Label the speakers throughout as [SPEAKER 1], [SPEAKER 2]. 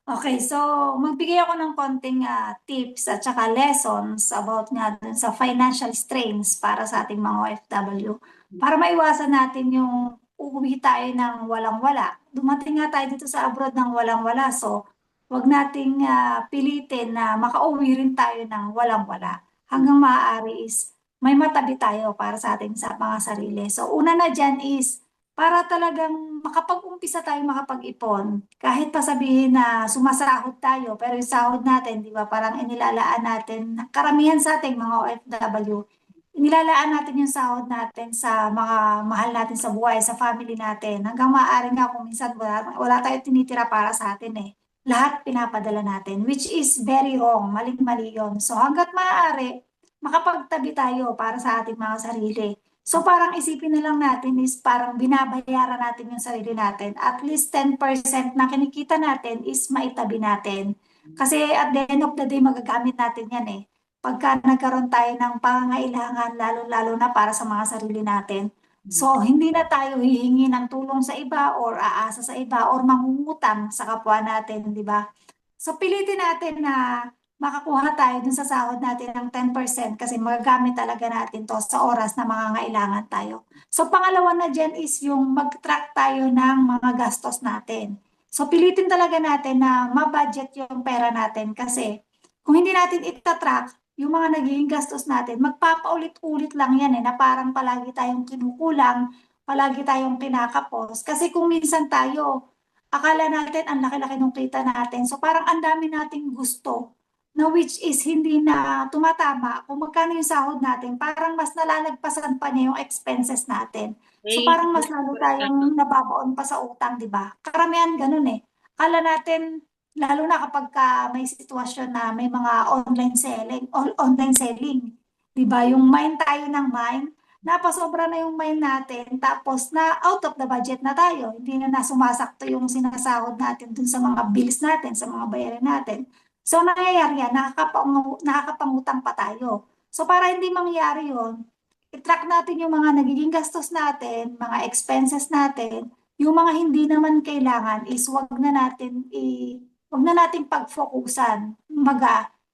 [SPEAKER 1] Okay, so magbigay ako ng konting tips at saka lessons about nga dun sa financial strains para sa ating mga OFW. Para maiwasan natin yung uuwi tayo ng walang-wala. Dumating nga tayo dito sa abroad ng walang-wala. So, wag nating pilitin na makauwi rin tayo ng walang-wala. Hanggang maaari is may matabi tayo para sa ating sa mga sarili. So, una na dyan is para talagang makapag-umpisa tayo makapag-ipon, kahit pa sabihin na sumasahod tayo, pero yung sahod natin, di ba, parang inilalaan natin, karamihan sa ating mga OFW, inilalaan natin yung sahod natin sa mga mahal natin sa buhay, sa family natin. Hanggang maaari nga kung minsan wala tayo tinitira para sa atin eh. Lahat pinapadala natin, which is very wrong, maling-mali yun. So hanggat maaari, makapagtabi tayo para sa ating mga sarili. So parang isipin na lang natin is parang binabayaran natin yung sarili natin. At least 10% na kinikita natin is maitabi natin. Kasi at the end of the day, magagamit natin yan eh. Pagka nagkaroon tayo ng pangangailangan, lalo-lalo na para sa mga sarili natin. So hindi na tayo hihingi ng tulong sa iba or aasa sa iba or mangungutang sa kapwa natin, di ba? So pilitin natin na makakuha tayo dun sa sahod natin ng 10% kasi magagamit talaga natin to sa oras na mangangailangan tayo. So pangalawa na dyan is yung mag-track tayo ng mga gastos natin. So pilitin talaga natin na ma-budget yung pera natin kasi kung hindi natin itatrack yung mga naging gastos natin, magpapaulit-ulit lang yan eh, na parang palagi tayong kinukulang, palagi tayong kinakapos. Kasi kung minsan tayo, akala natin ang laki-laki ng kita natin. So parang ang dami nating gusto na which is hindi na tumatama kung magkano yung sahod natin, parang mas nalalagpasan pa niya yung expenses natin. So
[SPEAKER 2] Eh,
[SPEAKER 1] parang mas lalo tayong nababaon pa sa utang, di ba? Karamihan ganun eh. Akala natin, lalo na kapag may sitwasyon na may mga online selling, di ba? Yung mine tayo ng mine, napasobra na yung mine natin, tapos na out of the budget na tayo. Hindi na nasumasakto yung sinasahod natin dun sa mga bills natin, sa mga bayarin natin. So, nangyayari yan, nakakapangutang pa tayo. So, para hindi mangyari yon, i-track natin yung mga nagiging gastos natin, mga expenses natin, yung mga hindi naman kailangan is wag na natin pag-focusan.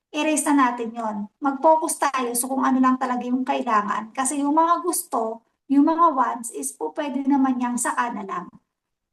[SPEAKER 1] Erase na natin yon. Mag-focus tayo so kung ano lang talaga yung kailangan. Kasi yung mga gusto, yung mga wants is po pwede naman yang saka na lang.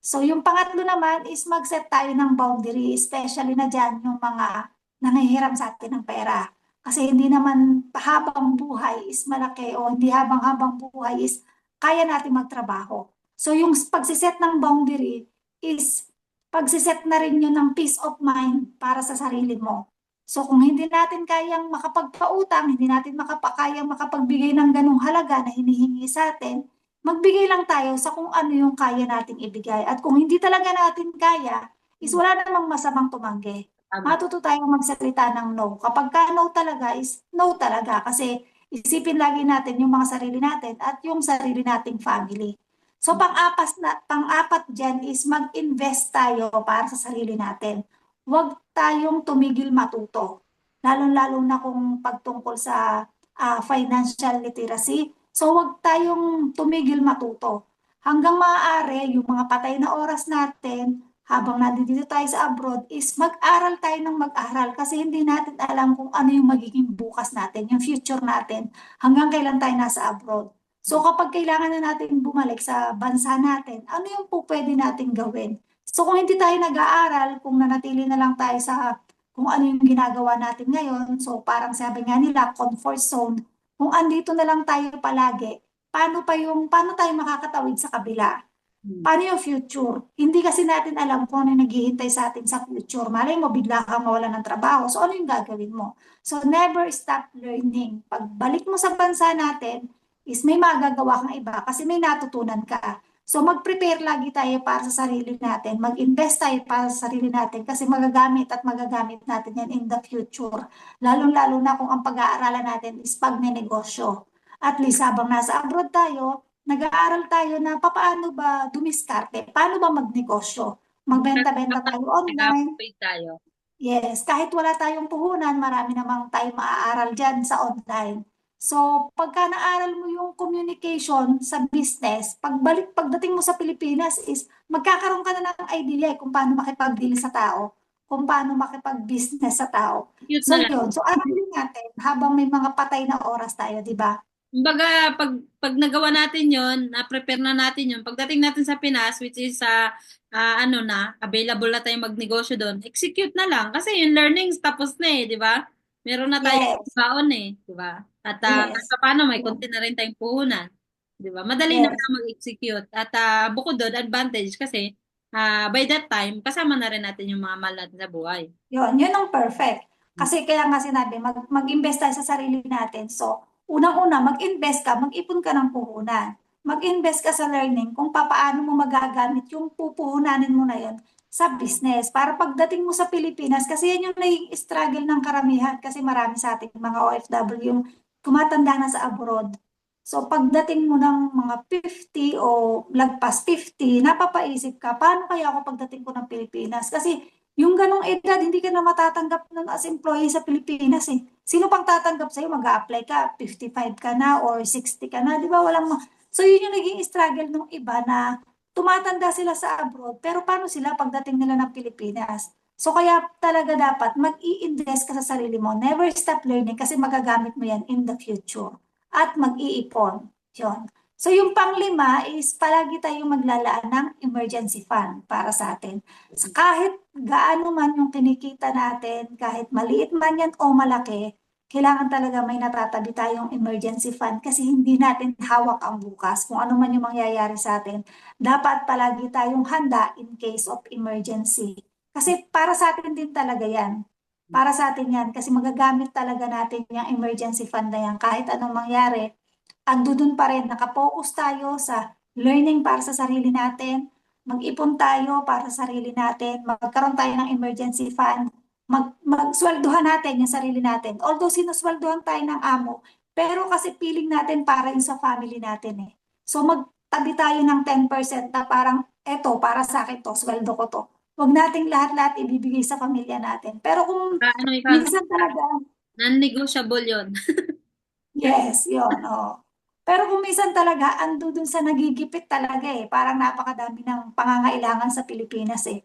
[SPEAKER 1] So yung pangatlo naman is mag-set tayo ng boundary, especially na dyan yung mga nangihiram sa atin ng pera. Kasi hindi naman habang buhay is malaki o hindi habang-habang buhay is kaya natin magtrabaho. So yung pagsiset ng boundary is pagsiset na rin yun ng peace of mind para sa sarili mo. So kung hindi natin kayang makapagpautang, hindi natin kayang makapagbigay ng ganong halaga na hinihingi sa atin, magbigay lang tayo sa kung ano yung kaya nating ibigay. At kung hindi talaga natin kaya, is wala namang masamang tumanggi.
[SPEAKER 2] tama.
[SPEAKER 1] Matuto tayong magsalita ng no. Kapag ka no talaga is no talaga kasi isipin lagi natin yung mga sarili natin at yung sarili nating family. So pang-apat dyan is mag-invest tayo para sa sarili natin. Huwag tayong tumigil matuto. Lalo-lalo na kung pagtungkol sa financial literacy. So huwag tayong tumigil matuto. Hanggang maaari, yung mga patay na oras natin, habang nandito tayo sa abroad, is mag-aral tayo ng mag-aral kasi hindi natin alam kung ano yung magiging bukas natin, yung future natin, hanggang kailan tayo nasa abroad. So kapag kailangan na natin bumalik sa bansa natin, ano yung po pwede natin gawin? So kung hindi tayo nag-aaral, kung nanatili na lang tayo sa kung ano yung ginagawa natin ngayon, so parang sabi nga nila, comfort zone, kung andito na lang tayo palagi, paano tayo makakatawid sa kabila? Paano yung future? Hindi kasi natin alam kung ano yung naghihintay sa atin sa future. Malay mo, bigla kang mawalan ng trabaho. So, ano yung gagawin mo? So, never stop learning. Pagbalik mo sa bansa natin, is may magagawa kang iba kasi may natutunan ka. So, mag-prepare lagi tayo para sa sarili natin. Mag-invest tayo para sa sarili natin kasi magagamit natin yan in the future. Lalong-lalo na kung ang pag-aaralan natin is pagnenegosyo. At least habang nasa abroad tayo, nag-aaral tayo na paano ba dumiskarte, paano ba magnegosyo, magbenta-benta tayo online.
[SPEAKER 2] Nag-upgrade tayo.
[SPEAKER 1] Yes, kahit wala tayong puhunan, marami namang tayo maaaral dyan sa online. So, pagka naaral mo yung communication sa business, pagdating mo sa Pilipinas is magkakaroon ka na ng idea kung paano makipag-deal sa tao. kung paano makipag-business sa tao.
[SPEAKER 2] Cute
[SPEAKER 1] So
[SPEAKER 2] na lang.
[SPEAKER 1] yun, so aralin natin habang may mga patay na oras tayo, di ba?
[SPEAKER 2] Kumbaga, pag nagawa natin yon, na-prepare na natin yon, pagdating natin sa Pinas, which is ano na, available na tayong magnegosyo doon, execute na lang. Kasi yung learnings tapos na eh, di ba? Meron na tayong
[SPEAKER 1] Yes,
[SPEAKER 2] baon eh, di ba? At kahit
[SPEAKER 1] yes,
[SPEAKER 2] pa paano, may
[SPEAKER 1] yun,
[SPEAKER 2] konti na rin tayong puhunan. Di ba? Madali na
[SPEAKER 1] yes.
[SPEAKER 2] lang mag-execute. At bukod doon, advantage kasi by that time, kasama na rin natin yung mga mahal natin sa buhay.
[SPEAKER 1] Yun ang perfect. Kasi kaya nga sinabi, mag-invest tayo sa sarili natin. So, unang-una, mag-invest ka, mag-ipon ka ng puhunan. Mag-invest ka sa learning kung paano mo magagamit yung pupuhunanin mo na yun sa business. Para pagdating mo sa Pilipinas, kasi yan yung naging struggle ng karamihan kasi marami sa ating mga OFW yung tumatanda na sa abroad. So, pagdating mo ng mga 50 o lagpas 50, napapaisip ka, paano kaya ako pagdating ko ng Pilipinas? Kasi yung ganong edad, hindi ka na matatanggap nun as employee sa Pilipinas eh. Sino pang tatanggap sa'yo? Mag-a-apply ka, 55 ka na or 60 ka na, di ba? So yun yung naging struggle ng iba na tumatanda sila sa abroad, pero paano sila pagdating nila ng Pilipinas? So kaya talaga dapat mag-i-invest ka sa sarili mo. Never stop learning kasi magagamit mo yan in the future. At mag-iipon. Yun. So yung panglima is palagi tayong maglalaan ng emergency fund para sa atin. So kahit gaano man yung kinikita natin, kahit maliit man yan o malaki, kailangan talaga may natatabi tayong emergency fund kasi hindi natin hawak ang bukas. Kung ano man yung mangyayari sa atin, dapat palagi tayong handa in case of emergency. Kasi para sa atin din talaga yan. Para sa atin yan kasi magagamit talaga natin yung emergency fund na yan kahit anong mangyari andun pa rin, nakapokus tayo sa learning para sa sarili natin, mag-ipon tayo para sa sarili natin, magkaroon tayo ng emergency fund, magsweldohan natin yung sarili natin. Although sinusweldohan tayo ng amo, pero kasi feeling natin para yun sa family natin eh. So magtabi tayo ng 10% na parang, eto, para sa akin to, sweldo ko to. Huwag nating lahat-lahat ibibigay sa pamilya natin. Pero kung
[SPEAKER 2] Ano ikaw,
[SPEAKER 1] minsan talaga,
[SPEAKER 2] non-negotiable yon.
[SPEAKER 1] yes, yun, oo. Pero kung minsan talaga, ando dun sa nagigipit talaga eh. Parang napakadami ng pangangailangan sa Pilipinas eh.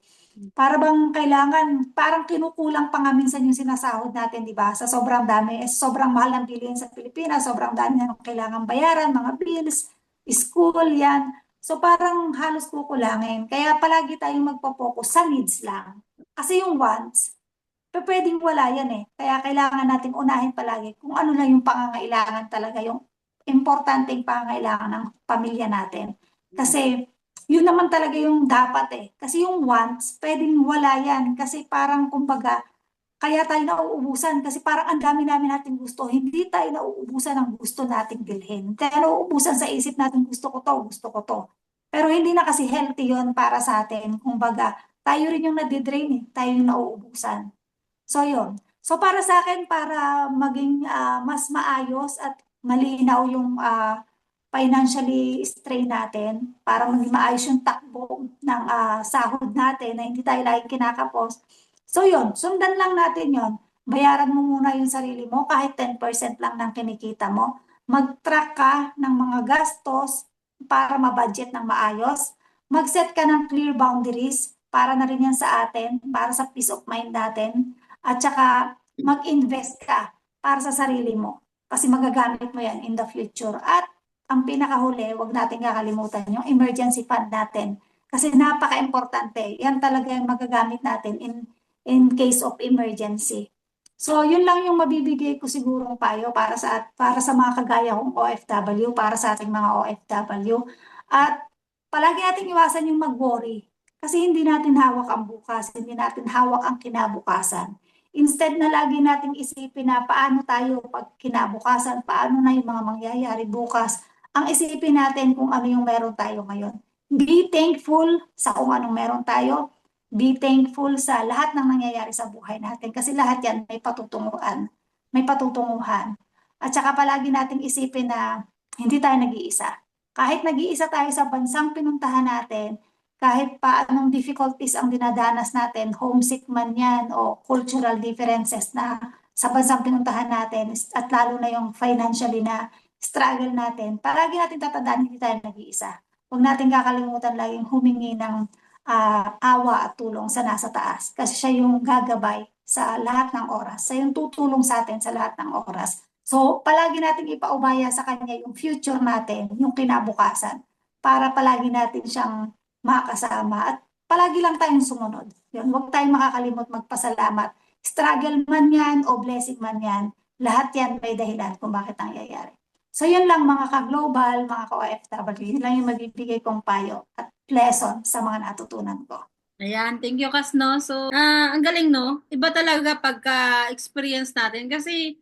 [SPEAKER 1] Para bang kailangan, parang kinukulang pa nga minsan yung sinasahod natin, di ba? Sa sobrang dami, sobrang mahal ng bilihin sa Pilipinas, sobrang dami na kailangan bayaran, mga bills, school, yan. So parang halos kukulangin. Kaya palagi tayong magpo-focus sa needs lang. Kasi yung wants, pwedeng wala yan eh. Kaya kailangan natin unahin palagi kung ano na yung pangangailangan talaga, yung importanteng pangangailangan ng pamilya natin. Kasi yun naman talaga yung dapat eh. Kasi yung wants, pwedeng wala yan. Kasi parang kumbaga, kaya tayo nauubusan. Kasi parang ang dami namin natin gusto. Hindi tayo nauubusan ng gusto nating bilhin. Kaya nauubusan sa isip natin, gusto ko to, gusto ko to. Pero hindi na kasi healthy yun para sa atin. Kumbaga, tayo rin yung nadidrain eh. Tayo yung nauubusan. So, yun. So, para sa akin, para maging mas maayos at malinaw yung financially strain natin, para maging maayos yung takbo ng sahod natin na hindi tayo lagi kinakapos. So, yun. Sundan lang natin yun. Bayaran mo muna yung sarili mo kahit 10% lang ng kinikita mo. Mag-track ka ng mga gastos para ma-budget ng maayos. Mag-set ka ng clear boundaries para na rin yan sa atin, para sa peace of mind natin at saka mag-invest ka para sa sarili mo. Kasi magagamit mo yan in the future. At ang pinakahuli, wag natin kakalimutan yung emergency fund natin. Kasi napaka-importante. Yan talaga yung magagamit natin in case of emergency. So, yun lang yung mabibigay ko sigurong payo para sa mga kagaya kong OFW, para sa ating mga OFW. At palagi nating iwasan yung mag-worry. Kasi hindi natin hawak ang bukas, hindi natin hawak ang kinabukasan. Instead na lagi nating isipin na paano tayo pag kinabukasan, paano na yung mga mangyayari bukas, ang isipin natin kung ano yung meron tayo ngayon. Be thankful sa kung anong meron tayo. Be thankful sa lahat ng nangyayari sa buhay natin kasi lahat yan may patutunguhan, may patutunguhan. At saka palagi nating isipin na hindi tayo nag-iisa. Kahit nag-iisa tayo sa bansang pinuntahan natin, kahit pa anong difficulties ang dinadanas natin, homesick man yan o cultural differences na sa bansang pinuntahan natin at lalo na yung financially na struggle natin, palagi natin tatandaan hindi tayo nag-iisa. Huwag natin kakalimutan laging humingi ng awa at tulong sa nasa taas. Kasi siya yung gagabay sa lahat ng oras. Siya yung tutulong sa atin sa lahat ng oras. So, palagi natin ipaubaya sa kanya yung future natin, yung kinabukasan, para palagi natin siyang makasama at palagi lang tayong sumunod. Yun, huwag tayong makakalimot magpasalamat. Struggle man yan o blessing man yan, lahat yan may dahilan kung bakit nangyayari. So yun lang mga ka-global, mga ka-OFW, yun lang yung magbibigay kong payo at lesson sa mga natutunan ko.
[SPEAKER 2] Ayan, thank you, Kas, no? So, ang galing, no? Iba talaga pagka-experience natin kasi,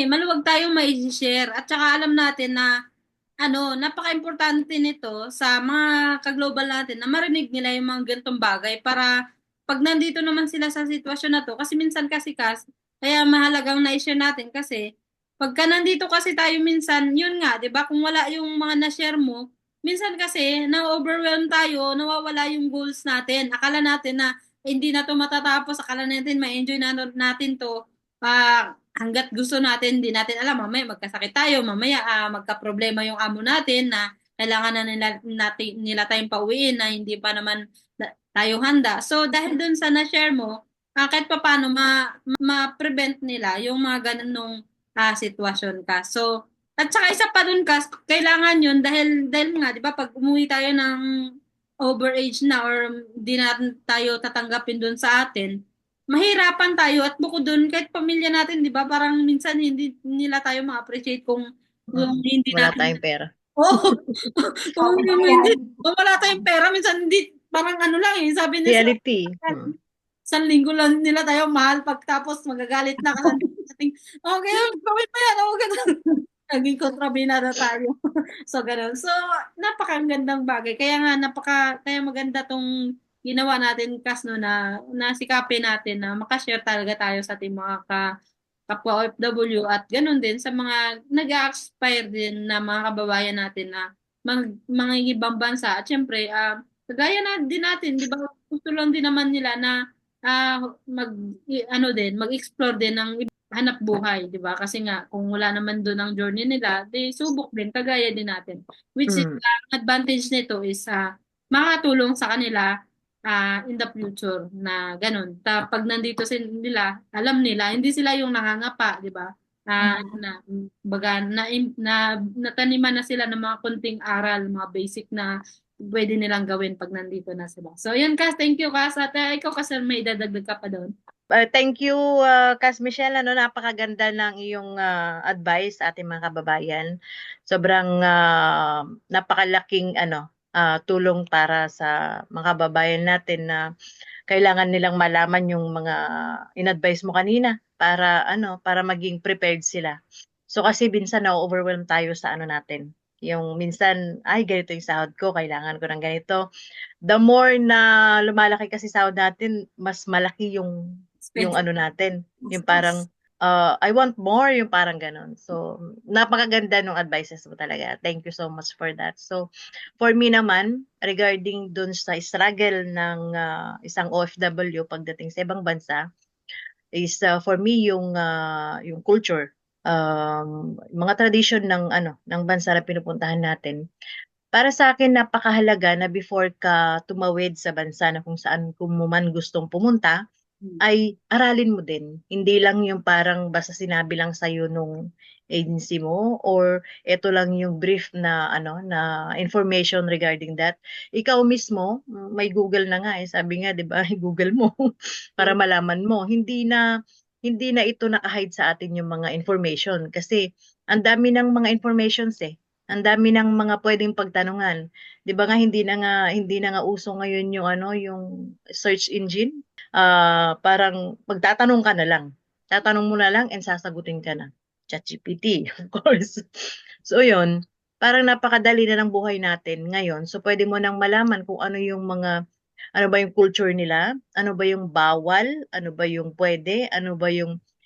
[SPEAKER 2] maluwag tayong mai-share at saka alam natin na, napaka-importante nito sa mga ka-global natin na marinig nila yung mga ganitong bagay para pag nandito naman sila sa sitwasyon na to, kasi minsan kasi, Kas, kaya mahalagang na-share natin kasi pagka nandito kasi tayo minsan, yun nga, di ba? Kung wala yung mga na-share mo, minsan kasi na-overwhelm tayo, nawawala yung goals natin. Akala natin na hindi na to matatapos, akala natin ma-enjoy natin to. Hanggat gusto natin, hindi natin alam, mamaya magkasakit tayo, mamaya magka-problema yung amo natin na kailangan na nila tayong pauwiin na hindi pa naman tayo handa. So dahil dun sa na-share mo, kahit pa paano ma-prevent nila yung mga ganung sitwasyon ka. So, at saka isa pa dun, Kas, kailangan yun dahil nga, di ba, pag umuwi tayo ng overage na or di na tayo tatanggapin dun sa atin, mahirapan tayo at bukod dun, kahit pamilya natin, di ba, parang minsan hindi nila tayo ma-appreciate kung hindi
[SPEAKER 3] Wala
[SPEAKER 2] natin.
[SPEAKER 3] tayong pera.
[SPEAKER 2] Oh, kung hindi,
[SPEAKER 1] Ayan.
[SPEAKER 2] kung wala tayong pera, minsan hindi, parang ano lang eh, sabi nila
[SPEAKER 3] Reality.
[SPEAKER 2] isang linggo lang nila tayo mahal pagtapos magagalit na kasi okay, gawin mo yan, ganun. Naging kontrabina na tayo. So, ganun. So, napakagandang bagay. Kaya nga, kaya maganda tong ginawa natin, Kas, no, na nasikapin natin na makashare talaga tayo sa ating mga kapwa OFW at ganun din sa mga nag-aspire din na mga kababayan natin na mga ibang bansa. At syempre, kagaya na din natin, di ba, gusto lang din naman nila na mag-explore din ng hanap buhay, di ba? Kasi nga, kung wala naman doon ang journey nila, di subok din, kagaya din natin. Which is, ang advantage nito is makatulong sa kanila in the future na ganun. Pag nandito sila, alam nila, hindi sila yung nangangapa, di ba? Baga, nataniman na sila ng mga konting aral, mga basic na pwede nilang gawin pag nandito na sila. So, yun, Kas. Thank you, Kas. At ikaw, kasi may dadagdag ka pa doon.
[SPEAKER 3] Thank you, Kas Michelle. Napakaganda ng iyong advice sa ating mga kababayan. Sobrang napakalaking tulong para sa mga kababayan natin na kailangan nilang malaman yung mga in-advise mo kanina para maging prepared sila. So kasi minsan na-overwhelm tayo sa natin. Yung minsan, ay ganito yung sahod ko, kailangan ko ng ganito. The more na lumalaki kasi sahod natin, mas malaki yung natin. Yung parang, I want more, yung parang ganun. So, napakaganda ng advices mo talaga. Thank you so much for that. So, for me naman, regarding dun sa struggle ng isang OFW pagdating sa ibang bansa, is for me yung culture, mga tradition ng bansa na pinupuntahan natin. Para sa akin, napakahalaga na before ka tumawid sa bansa na kung saan kung man gustong pumunta, ay aralin mo din. Hindi lang yung parang basta sinabi lang sa'yo nung agency mo or ito lang yung brief na na information regarding that. Ikaw mismo, may Google na nga sabi nga 'di ba, Google mo para malaman mo. Hindi na ito naka-hide sa atin yung mga information kasi ang dami ng mga informations Ang dami ng mga pwedeng pagtanungan. 'Di ba nga hindi na nga uso ngayon yung yung search engine. Parang magtatanong ka na lang. Tatanong mo na lang and sasagutin ka na. ChatGPT, of course. So, yun. Parang napakadali na ng buhay natin ngayon. So, pwede mo nang malaman kung ano ba yung culture nila, ano ba yung bawal, ano ba yung pwede,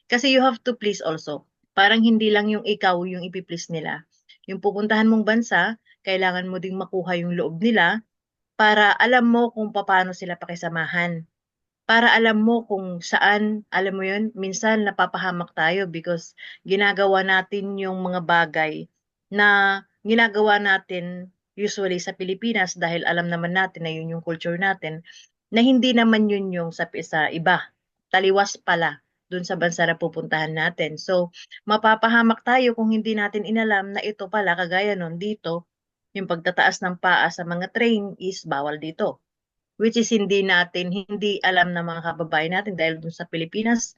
[SPEAKER 3] kasi you have to please also. Parang hindi lang yung ikaw yung ipiplease nila. Yung pupuntahan mong bansa, kailangan mo ding makuha yung loob nila para alam mo kung paano sila pakisamahan, para alam mo kung saan, alam mo yun, minsan napapahamak tayo because ginagawa natin yung mga bagay na ginagawa natin usually sa Pilipinas dahil alam naman natin na yun yung culture natin, na hindi naman yun yung sa iba. Taliwas pala dun sa bansa na pupuntahan natin. So, mapapahamak tayo kung hindi natin inalam na ito pala, kagaya nun dito, yung pagtataas ng paa sa mga train is bawal dito. Which is hindi alam ng mga kababayan natin dahil dun sa Pilipinas,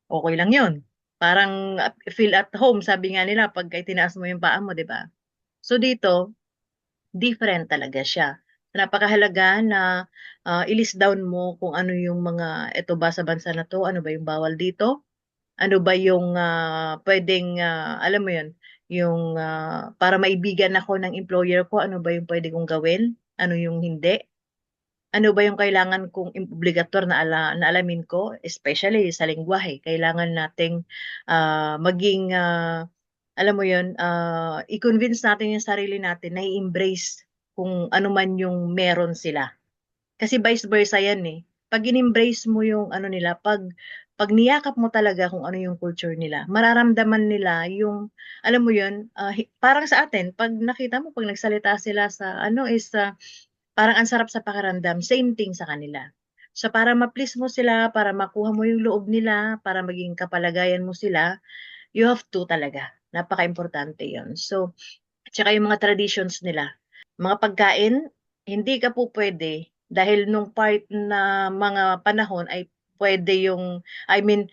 [SPEAKER 3] okay lang yun. Parang feel at home, sabi nga nila, pag itinaas mo yung paa mo, di ba? So dito, different talaga siya. Napakahalaga na i-list down mo kung ano yung mga, ito ba sa bansa na to, ano ba yung bawal dito, ano ba yung pwedeng, alam mo yun, yung para maibigan ako ng employer ko, ano ba yung pwede kong gawin, ano yung hindi, ano ba yung kailangan kong obligator na alamin ko, especially sa lengguwahe. Kailangan nating maging, alam mo yun, i-convince natin yung sarili natin na i-embrace kung ano man yung meron sila. Kasi vice versa yan eh. Pag in-embrace mo yung ano nila, pag niyakap mo talaga kung ano yung culture nila, mararamdaman nila yung, alam mo yun, parang sa atin, pag nakita mo, pag nagsalita sila sa ano is, parang ang sarap sa pakiramdam, same thing sa kanila. So para ma-please mo sila, para makuha mo yung loob nila, para maging kapalagayan mo sila, you have to talaga. Napaka-importante yun. So, tsaka yung mga traditions nila. Mga pagkain, hindi ka po pwede dahil nung part na mga panahon ay pwede yung, I mean,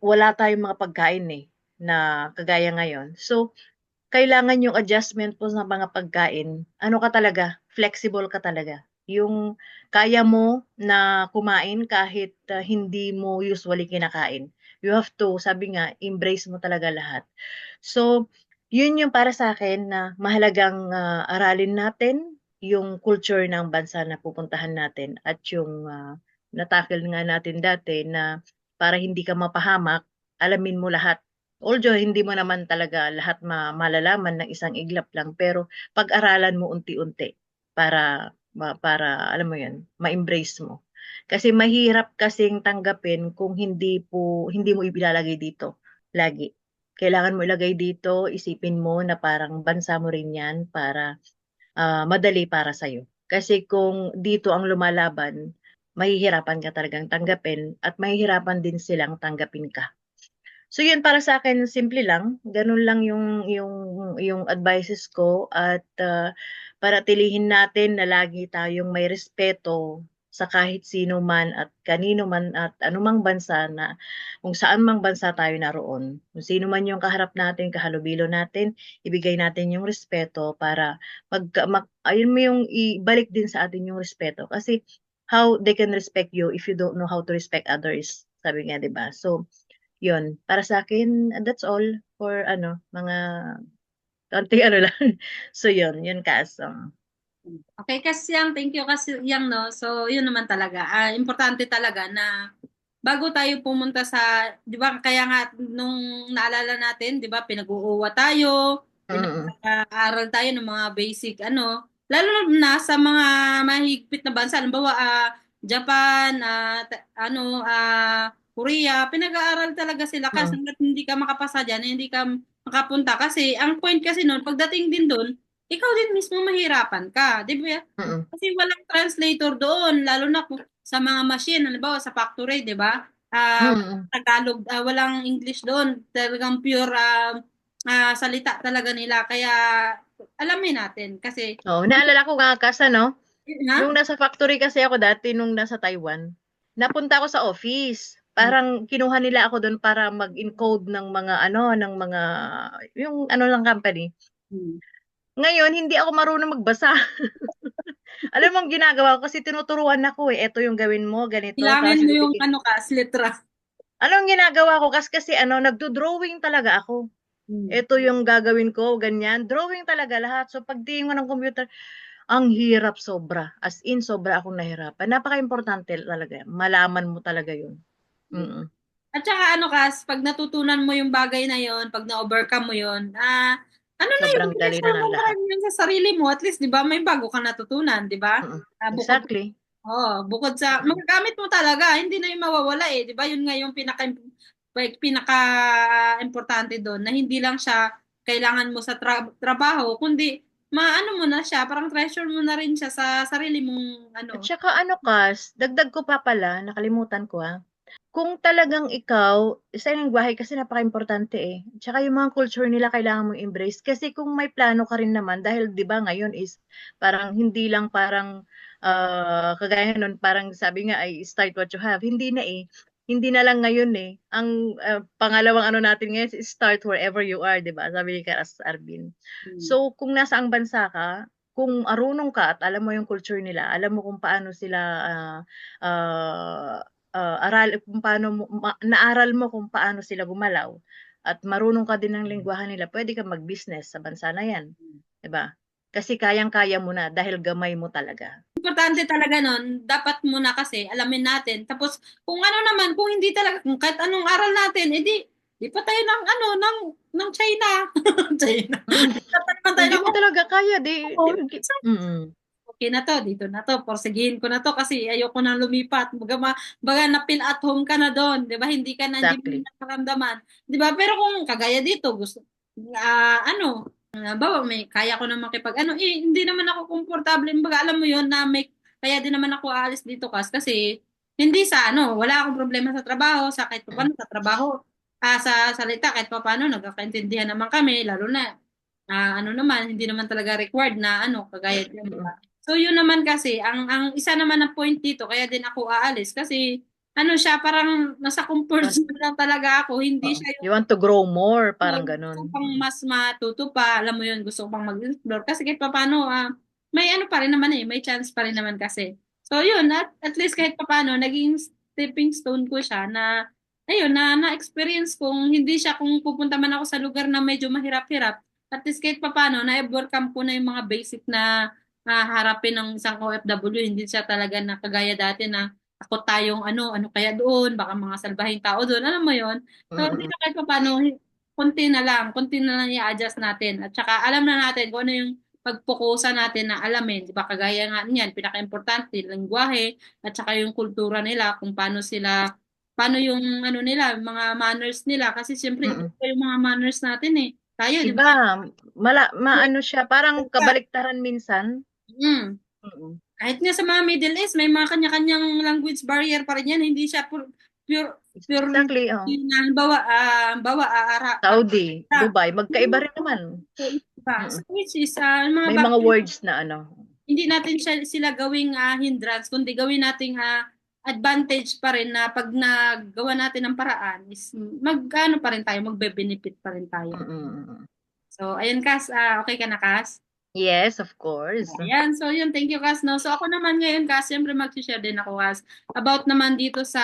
[SPEAKER 3] wala tayong mga pagkain eh, na kagaya ngayon. So, kailangan yung adjustment po sa mga pagkain, ano ka talaga, flexible ka talaga. Yung kaya mo na kumain kahit hindi mo usually kinakain. You have to, sabi nga, embrace mo talaga lahat. So, yun yung para sa akin na mahalagang aralin natin yung culture ng bansa na pupuntahan natin at yung natakil nga natin dati na para hindi ka mapahamak, alamin mo lahat. Although hindi mo naman talaga lahat malalaman ng isang iglap lang, pero pag-aralan mo unti-unti para alam mo 'yun, ma-embrace mo. Kasi mahirap kasing tanggapin kung hindi mo ilalagay dito lagi. Kailangan mo ilagay dito, isipin mo na parang bansa mo rin 'yan para madali para sa'yo. Kasi kung dito ang lumalaban, mahihirapan ka talagang tanggapin at mahihirapan din silang tanggapin ka. So yun para sa akin simple lang, ganun lang yung advices ko at panatilihin natin na lagi tayong may respeto sa kahit sino man at kanino man at anumang bansa na kung saan mang bansa tayo naroon. Kung sino man yung kaharap natin, kahalubilo natin, ibigay natin yung respeto para ayun mo yung ibalik din sa atin yung respeto kasi how they can respect you if you don't know how to respect others. Sabi nga, 'di ba? So, yun, para sa akin, that's all for mga konting ano lang. So yun Kas.
[SPEAKER 2] Okay, kasi thank you kasi no. So, yun naman talaga. Importante talaga na bago tayo pumunta sa, 'di ba? Kaya nga nung naalala natin, 'di ba, pinag-uuwa tayo,
[SPEAKER 3] Mm.
[SPEAKER 2] pinag-aaral tayo ng mga basic lalo na sa mga mahigpit na bansa, halimbawa Japan, Korea, pinag-aaral talaga sila kasi
[SPEAKER 3] Mm.
[SPEAKER 2] hangga't hindi ka makapasa diyan, hindi ka makapunta kasi ang point kasi noon pagdating din doon, ikaw din mismo mahirapan ka, 'di ba?
[SPEAKER 3] Mm.
[SPEAKER 2] Kasi walang translator doon, lalo na kung sa mga machine, halimbawa sa factory, 'di ba?
[SPEAKER 3] Mm.
[SPEAKER 2] Tagalog, walang English doon. Talagang pure salita talaga nila. Kaya alamin natin kasi
[SPEAKER 3] Oh, naalala ko nga Kas
[SPEAKER 2] ha?
[SPEAKER 3] nung nasa factory kasi ako dati nung nasa Taiwan, napunta ako sa office. Parang kinuha nila ako doon para mag-encode ng mga yung ng company.
[SPEAKER 2] Hmm.
[SPEAKER 3] Ngayon, hindi ako marunong magbasa. Alam mo ang ginagawa ko kasi tinuturuan ako eh. Ito yung gawin mo, ganito. Tapos
[SPEAKER 2] Bilangin mo yung litra.
[SPEAKER 3] anong ginagawa ko? Kasi nagdo-drawing talaga ako.
[SPEAKER 2] Hmm.
[SPEAKER 3] Ito yung gagawin ko, ganyan. Drawing talaga lahat. So pagtingin mo ng computer, ang hirap sobra. As in, sobra akong nahirapan. Napaka-importante talaga. Malaman mo talaga yun. Mm-mm.
[SPEAKER 2] At saka Kas, pag natutunan mo yung bagay na yon, pag na-overcome mo yon, na yun,
[SPEAKER 3] Sobrang dali na
[SPEAKER 2] transfer mo
[SPEAKER 3] ng
[SPEAKER 2] na
[SPEAKER 3] lahat.
[SPEAKER 2] rin yun sa sarili mo, at least, di ba, may bago ka natutunan, di ba?
[SPEAKER 3] Mm-mm.
[SPEAKER 2] Bukod,
[SPEAKER 3] Exactly.
[SPEAKER 2] bukod sa,
[SPEAKER 3] Mm-mm.
[SPEAKER 2] magagamit mo talaga, hindi na yung mawawala eh, di ba? Yun nga yung pinaka importante doon, na hindi lang siya kailangan mo sa trabaho, kundi maano mo na siya, parang treasure mo na rin siya sa sarili mong
[SPEAKER 3] At
[SPEAKER 2] ano.
[SPEAKER 3] saka ano Kas, dagdag ko pa pala, nakalimutan ko kung talagang ikaw, sa lengguwahe kasi napaka-importante eh. Tsaka yung mga culture nila kailangan mong embrace. Kasi kung may plano ka rin naman, dahil di ba ngayon is parang hindi lang parang kagaya nun, parang sabi nga ay start what you have. Hindi na eh. Hindi na lang ngayon eh. Ang pangalawang ano natin ngayon is start wherever you are, di ba? Sabi ni Karas Arvin.
[SPEAKER 2] Hmm.
[SPEAKER 3] So, kung nasa ang bansa ka, kung marunong ka at alam mo yung culture nila, alam mo kung paano sila uh, kung paano naaral mo kung paano sila gumalaw at marunong ka din ng lengguwahe nila, pwede ka mag-business sa bansa na yan. 'Di ba? Kasi kayang-kaya mo na dahil gamay mo talaga.
[SPEAKER 2] Importante talaga nun, dapat muna kasi alamin natin. Tapos kung ano naman, kung hindi talaga, kung kahit anong aral natin, edi di pa tayo ng ano, ng China. China.
[SPEAKER 3] Mm.
[SPEAKER 2] Dapat naman
[SPEAKER 3] Kung
[SPEAKER 2] tayo
[SPEAKER 3] di
[SPEAKER 2] ng
[SPEAKER 3] mo talaga kaya, mm.
[SPEAKER 2] okay na to, dito na to, porsigihin ko na to kasi ayoko nang lumipat. Baga na feel at home ka na doon, 'di ba? Hindi mo
[SPEAKER 3] Exactly.
[SPEAKER 2] nararamdaman, 'di ba? Pero kung kagaya dito, gusto ano, bawa may kaya ko naman makipag ano, hindi naman ako komportable. Baga alam mo 'yon na may kaya din naman ako aalis dito kasi hindi sa ano, wala akong problema sa trabaho, sa kahit
[SPEAKER 3] Mm.
[SPEAKER 2] paano sa trabaho. Sa salita kahit paano nagkakaintindihan naman kami, lalo na ano naman, hindi naman talaga required na ano, kagaya dyan, di
[SPEAKER 3] Mm.
[SPEAKER 2] ba? So yun naman kasi, ang isa naman na point dito, kaya din ako aalis kasi ano siya, parang nasa comfort zone lang talaga ako, hindi siya
[SPEAKER 3] You want to grow more, parang
[SPEAKER 2] gusto
[SPEAKER 3] ganun.
[SPEAKER 2] pang mas matuto pa, alam mo yun, gusto ko pang mag-explore. Kasi kahit paano, may ano pa rin naman may chance pa rin naman kasi. So yun, at least kahit paano, naging stepping stone ko siya na, ayun, na-experience kong hindi siya kung pupunta man ako sa lugar na medyo mahirap-hirap, at least kahit paano, na-overcome ko na yung mga basic na harapin ng isang OFW. Hindi siya talaga na kagaya dati na ako tayong ano kaya doon, baka mga salbahing tao doon, alam mo yon. So,
[SPEAKER 3] Mm.
[SPEAKER 2] dito kahit paano, konti na lang i-adjust natin. At saka alam na natin kung ano yung pagpukusan natin na alamin. Di ba? Kagaya nga niyan, pinaka-importante, lengguwahe, at saka yung kultura nila, kung paano yung ano nila, mga manners nila. Kasi siyempre, iba
[SPEAKER 3] Mm.
[SPEAKER 2] yung mga manners natin eh. Tayo, di ba?
[SPEAKER 3] Iba, maano siya, parang kabaliktaran minsan.
[SPEAKER 2] Mm.
[SPEAKER 3] Mm.
[SPEAKER 2] Kahit nga sa mga Middle East, may mga kanya-kanyang language barrier pa rin yan. Hindi siya purely
[SPEAKER 3] Exactly,
[SPEAKER 2] na halimbawa,
[SPEAKER 3] Saudi,
[SPEAKER 2] Arab.
[SPEAKER 3] Dubai, magkaiba rin naman.
[SPEAKER 2] So, iba. So,
[SPEAKER 3] Mm.
[SPEAKER 2] which is, mga
[SPEAKER 3] May mga
[SPEAKER 2] bagay,
[SPEAKER 3] words na ano.
[SPEAKER 2] hindi natin sila gawing hindrance, kundi gawin nating advantage pa rin na pag nagawa natin ng paraan is mag-ano pa rin tayo, magbe-benefit pa rin tayo.
[SPEAKER 3] Mm.
[SPEAKER 2] So, ayun Kas, okay ka na Kas?
[SPEAKER 3] Yes, of course.
[SPEAKER 2] Ayan, so yun, thank you Kas. No? So ako naman ngayon Kas, siyempre mag-share din ako Kas, about naman dito sa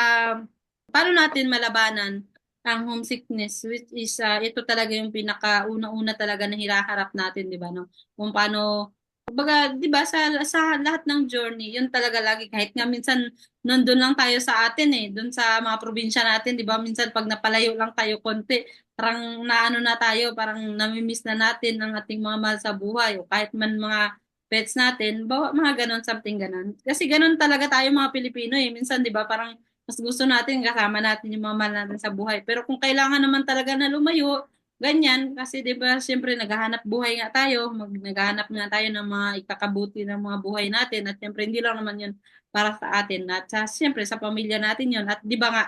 [SPEAKER 2] paano natin malabanan ang homesickness, which is ito talaga yung pinaka-una-una talaga na hiraharap natin, di ba? No? Kung paano, kumbaga, di ba, sa lahat ng journey, yun talaga lagi, kahit nga minsan nandun lang tayo sa atin dun sa mga probinsya natin, di ba? Minsan pag napalayo lang tayo konti, parang naano na tayo, parang namimiss na natin ang ating mga mahal sa buhay o kahit man mga pets natin, bawa mga ganon, something ganon. Kasi ganon talaga tayo mga Pilipino Minsan, di ba, parang mas gusto natin kasama natin yung mga mahal natin sa buhay. Pero kung kailangan naman talaga na lumayo, ganyan, kasi di ba, siyempre naghahanap buhay nga tayo, naghahanap nga tayo ng mga ikakabuti ng mga buhay natin at siyempre hindi lang naman yun para sa atin at siyempre sa pamilya natin yun. At di ba nga,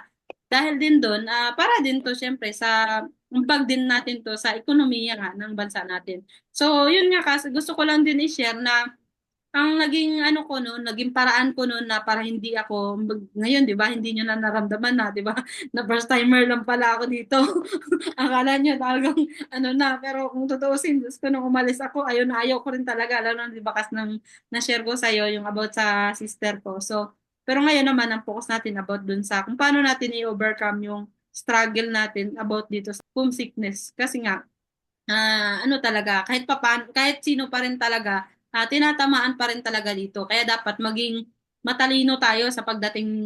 [SPEAKER 2] dahil din doon, para din to siyempre sa umpag din natin to sa ekonomiya nga ng bansa natin. So, yun nga kasi gusto ko lang din i-share na ang naging ano ko noon, naging paraan ko noon na para hindi ako ngayon, 'di ba? Hindi niyo na naramdaman na, 'di ba? Na first timer lang pala ako dito. Akala niyo talagang ano na, pero kung tutuusin, gusto nung umalis ako, ayaw ko rin talaga, lalo na 'di ba kas nang na-share ko sa iyo yung about sa sister ko. So, pero ngayon naman ang focus natin about dun sa kung paano natin i-overcome yung struggle natin about dito sa homesickness. Kasi nga ano talaga, kahit sino pa rin talaga, tinatamaan pa rin talaga dito. Kaya dapat maging matalino tayo sa pagdating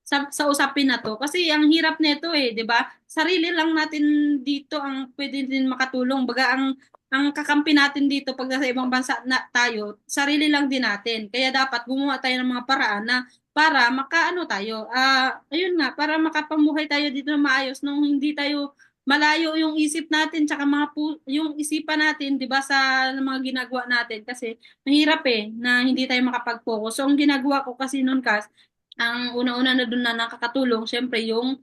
[SPEAKER 2] sa usapin na to. Kasi ang hirap nito 'di ba? Sarili lang natin dito ang pwede din makatulong. Baga ang kakampi natin dito pag nasa ibang bansa na tayo, sarili lang din natin. Kaya dapat gumawa tayo ng mga paraan na para makaano tayo. Ayun nga, para makapamuhay tayo dito na maayos nung hindi tayo malayo yung isip natin tsaka yung isipan natin, 'di ba, sa mga ginagawa natin kasi mahirap na hindi tayo makapag-focus. So ang ginagawa ko kasi noon kas, ang una-una na doon na nakakatulong syempre yung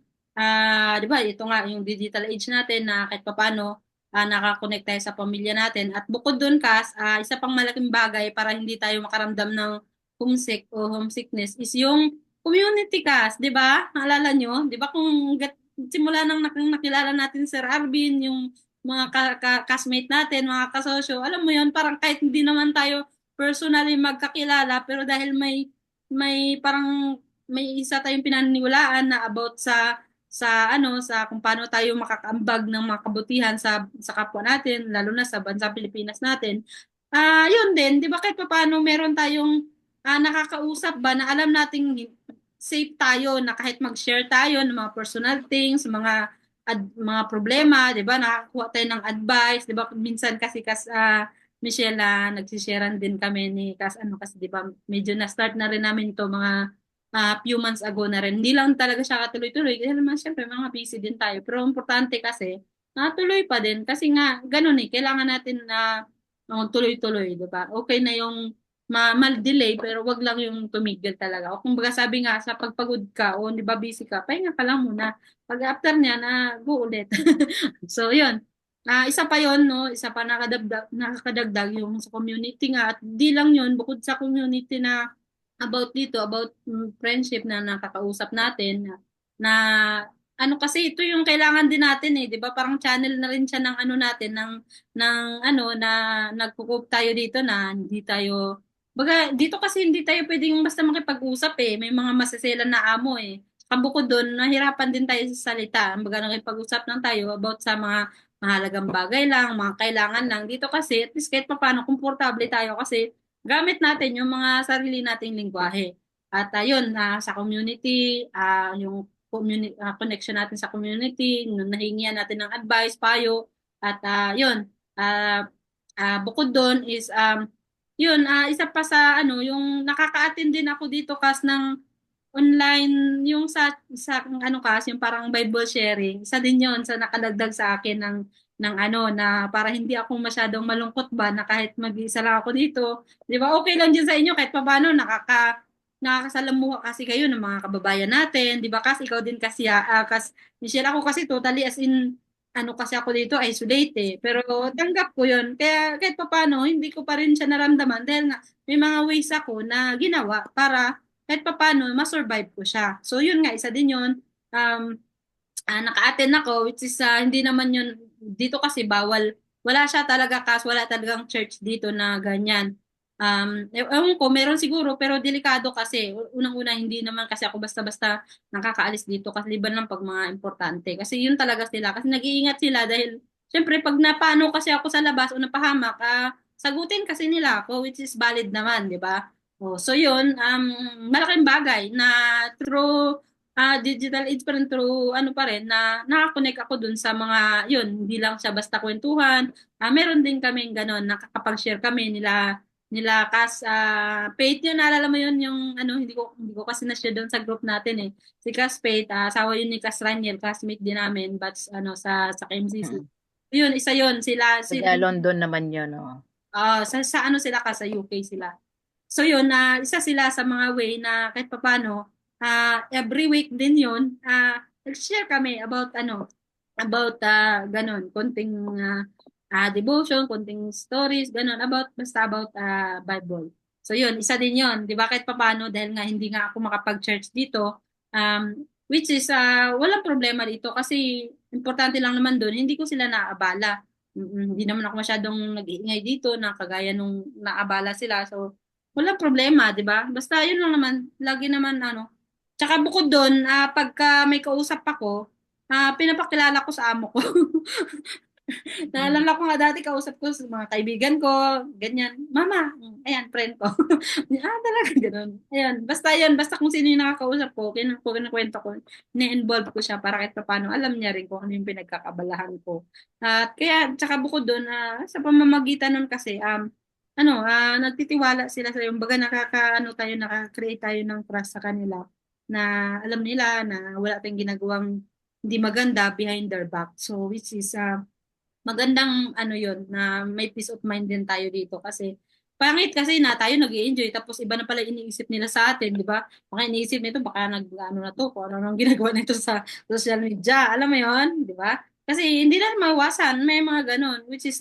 [SPEAKER 2] 'di ba, ito nga yung digital age natin na kahit papaano nakakonect tayo sa pamilya natin. At bukod doon kas, isa pang malaking bagay para hindi tayo makaramdam ng homesick o homesickness is yung community kas, 'di ba? Naalala nyo? 'Di ba kung simula nang nakilala natin Sir Arvin, yung mga classmate natin, mga kasosyo, alam mo yon parang kahit hindi naman tayo personally magkakilala, pero dahil may parang may isa tayong pinaniniwalaan na about sa kung paano tayo makakaambag ng mga kabutihan sa kapwa natin, lalo na sa bansang Pilipinas natin. Yun din, 'di ba kahit paano meron tayong nakakausap ba na alam nating safe tayo na kahit mag-share tayo ng mga personal things, mga problema, 'di ba? Nakakuha tayo ng advice, 'di ba? Minsan kasi Michelle, nagsisharean din kami ni kasi 'di ba, medyo na-start na rin namin 'to mga few months ago na rin. Hindi lang talaga siya katuloy-tuloy kasi naman syempre mga busy din tayo. Pero importante kasi natuloy pa din kasi nga ganun kailangan natin na tuloy-tuloy, 'di ba? Okay na yung mal-delay pero wag lang yung tumigil talaga. O kumbaga sabi nga sa pagpagod ka o 'di ba busy ka, pahinga ka lang muna. Pag after niya go ulit. So, 'yun. Isa pa 'yon, no? Isa pa nakakadagdag yung sa community nga at di lang 'yon bukod sa community na about dito, about friendship na nakakausap natin na ano kasi ito yung kailangan din natin 'di ba? Parang channel na rin siya ng ano natin ng ano na nagko-cope tayo dito na hindi tayo baga dito kasi hindi tayo pwedeng basta makipag-usap may mga maseselan na amo Saka bukod doon, nahirapan din tayo sa salita. Baga nakipag-usap lang tayo about sa mga mahalagang bagay lang, mga kailangan lang. Dito kasi, at least kahit paano, komportable tayo kasi gamit natin yung mga sarili nating lingwahe. At ayun, sa community, yung connection natin sa community, nahingian natin ng advice, payo, at yun, ah, bukod doon is, yun, isa pa sa ano, yung nakaka-attend din ako dito kas ng online, yung sa ano kasi, yung parang Bible sharing, isa din yun sa nakadagdag sa akin ng ano na para hindi ako masyadong malungkot ba na kahit mag-isa lang ako dito. 'Di ba? Okay lang din sa inyo kahit paano nakakasalamuha kasi kayo ng mga kababayan natin, 'di ba? Kasi ikaw din kasi Michelle ako kasi totally as in ano kasi ako dito isolate Pero tanggap ko 'yun. Kaya kahit paano hindi ko pa rin siya naramdaman dahil nga may mga ways ako na ginawa para kahit paano ma-survive ko siya. So yun nga isa din 'yun. Um, naka-attend ako which is hindi naman yun dito kasi bawal wala siya talaga wala talagang church dito na ganyan ewan ko meron siguro pero delikado kasi unang-una hindi naman kasi ako basta-basta nakakaalis dito kasi liban lang pag mga importante kasi yun talaga sila kasi nag-iingat sila dahil syempre pag napano kasi ako sa labas o napahamak sagutin kasi nila ako which is valid naman di ba so yun malaking bagay na through digital age pa rin through ano pa rin na nakakonect ako dun sa mga yun, hindi lang siya basta kwentuhan. Meron din kaming ganon, nakakapag-share kami nila Pate yun, naalala mo yun yung ano, hindi ko kasi na-share doon sa group natin Si Cas Pate, asawa yun ni Cas Raniel, classmate din namin, but ano sa KMCC. Yun, isa yun,
[SPEAKER 3] Taga London naman yun, oh.
[SPEAKER 2] Sa ano sila sa UK sila. So yun, isa sila sa mga way na kahit papano, every week din yun, nag-share kami about ganun, konting devotion, konting stories, ganun, basta about Bible. So yun, isa din yun, di ba kahit papano, dahil nga hindi nga ako makapag-church dito, which is walang problema dito kasi importante lang naman doon, hindi ko sila naabala. Hindi naman ako masyadong nag-iingay dito na kagaya nung naabala sila. So, walang problema, 'di ba? Basta 'yun lang naman, lagi naman ano. Tsaka bukod doon, pagka may kausap ako, pinapakilala ko sa amo ko. Naalala ko nga dati kausap ko sa mga kaibigan ko, ganyan. Mama, ayan, friend ko. Talaga ganun. Ayan, basta kung sino yung nakakausap ko, kinukwento ko, ni-involve ko siya para kahit paano alam niya rin kung ano yung pinagkakabalahan ko. At kaya, tsaka bukod doon, sa pamamagitan nun kasi, nagtitiwala sila sa yung baga nakaka-create tayo ng trust sa kanila na alam nila na wala tayong ginagawang hindi maganda behind their back. So which is magandang ano yun, na may peace of mind din tayo dito kasi pangit kasi na tayo nag-enjoy tapos iba na pala iniisip nila sa atin, di ba? Baka iniisip nito baka ano na to, kung ano nang ginagawa nito sa social media. Alam mo yon, di ba? Kasi hindi na mawasan, may mga ganon, which is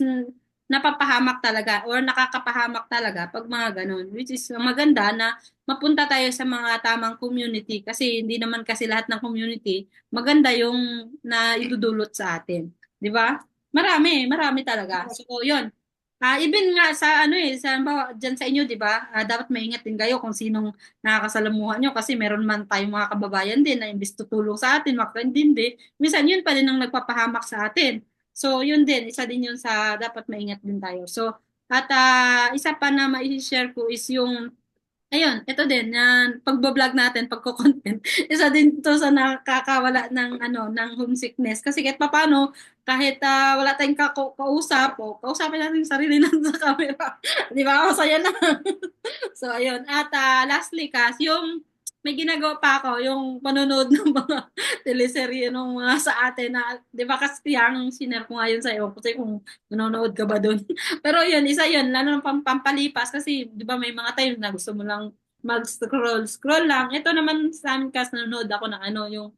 [SPEAKER 2] napapahamak talaga or nakakapahamak talaga pag mga ganon, which is maganda na mapunta tayo sa mga tamang community kasi hindi naman kasi lahat ng community maganda yung na idudulot sa atin. Di ba? Marami talaga. So, yun. Even nga sa ano sa halimbawa, dyan sa inyo, 'di ba? Dapat maingat din kayo kung sinong nakakasalamuhan nyo kasi meron man tayong mga kababayan din na imbis tutulong sa atin, makaintindi, minsan yun pa din ang nagpapahamak sa atin. So, yun din, isa din yun sa dapat maingat din tayo. So, at isa pa na mai-share ko is yung ayun, ito din, pagbablog natin, pagko-content, isa din to sa nakakawala ng ano, ng homesickness. Kasi kahit papaano, kahit wala tayong kausap, o kausapin natin yung sarili natin sa camera. Di ba? Masaya na. So, ayun. At lastly, Kas, yung may ginagawa pa ako, yung panonood ng mga teleserye nung mga sa atin na, di ba kasi yung sinare ko ngayon sa iyo, kasi kung nanonood ka ba doon. Pero yun, isa yun, lalo ng pampalipas kasi, di ba may mga time na gusto mo lang scroll lang. Ito naman sa amin Kas, nanonood ako ng ano, yung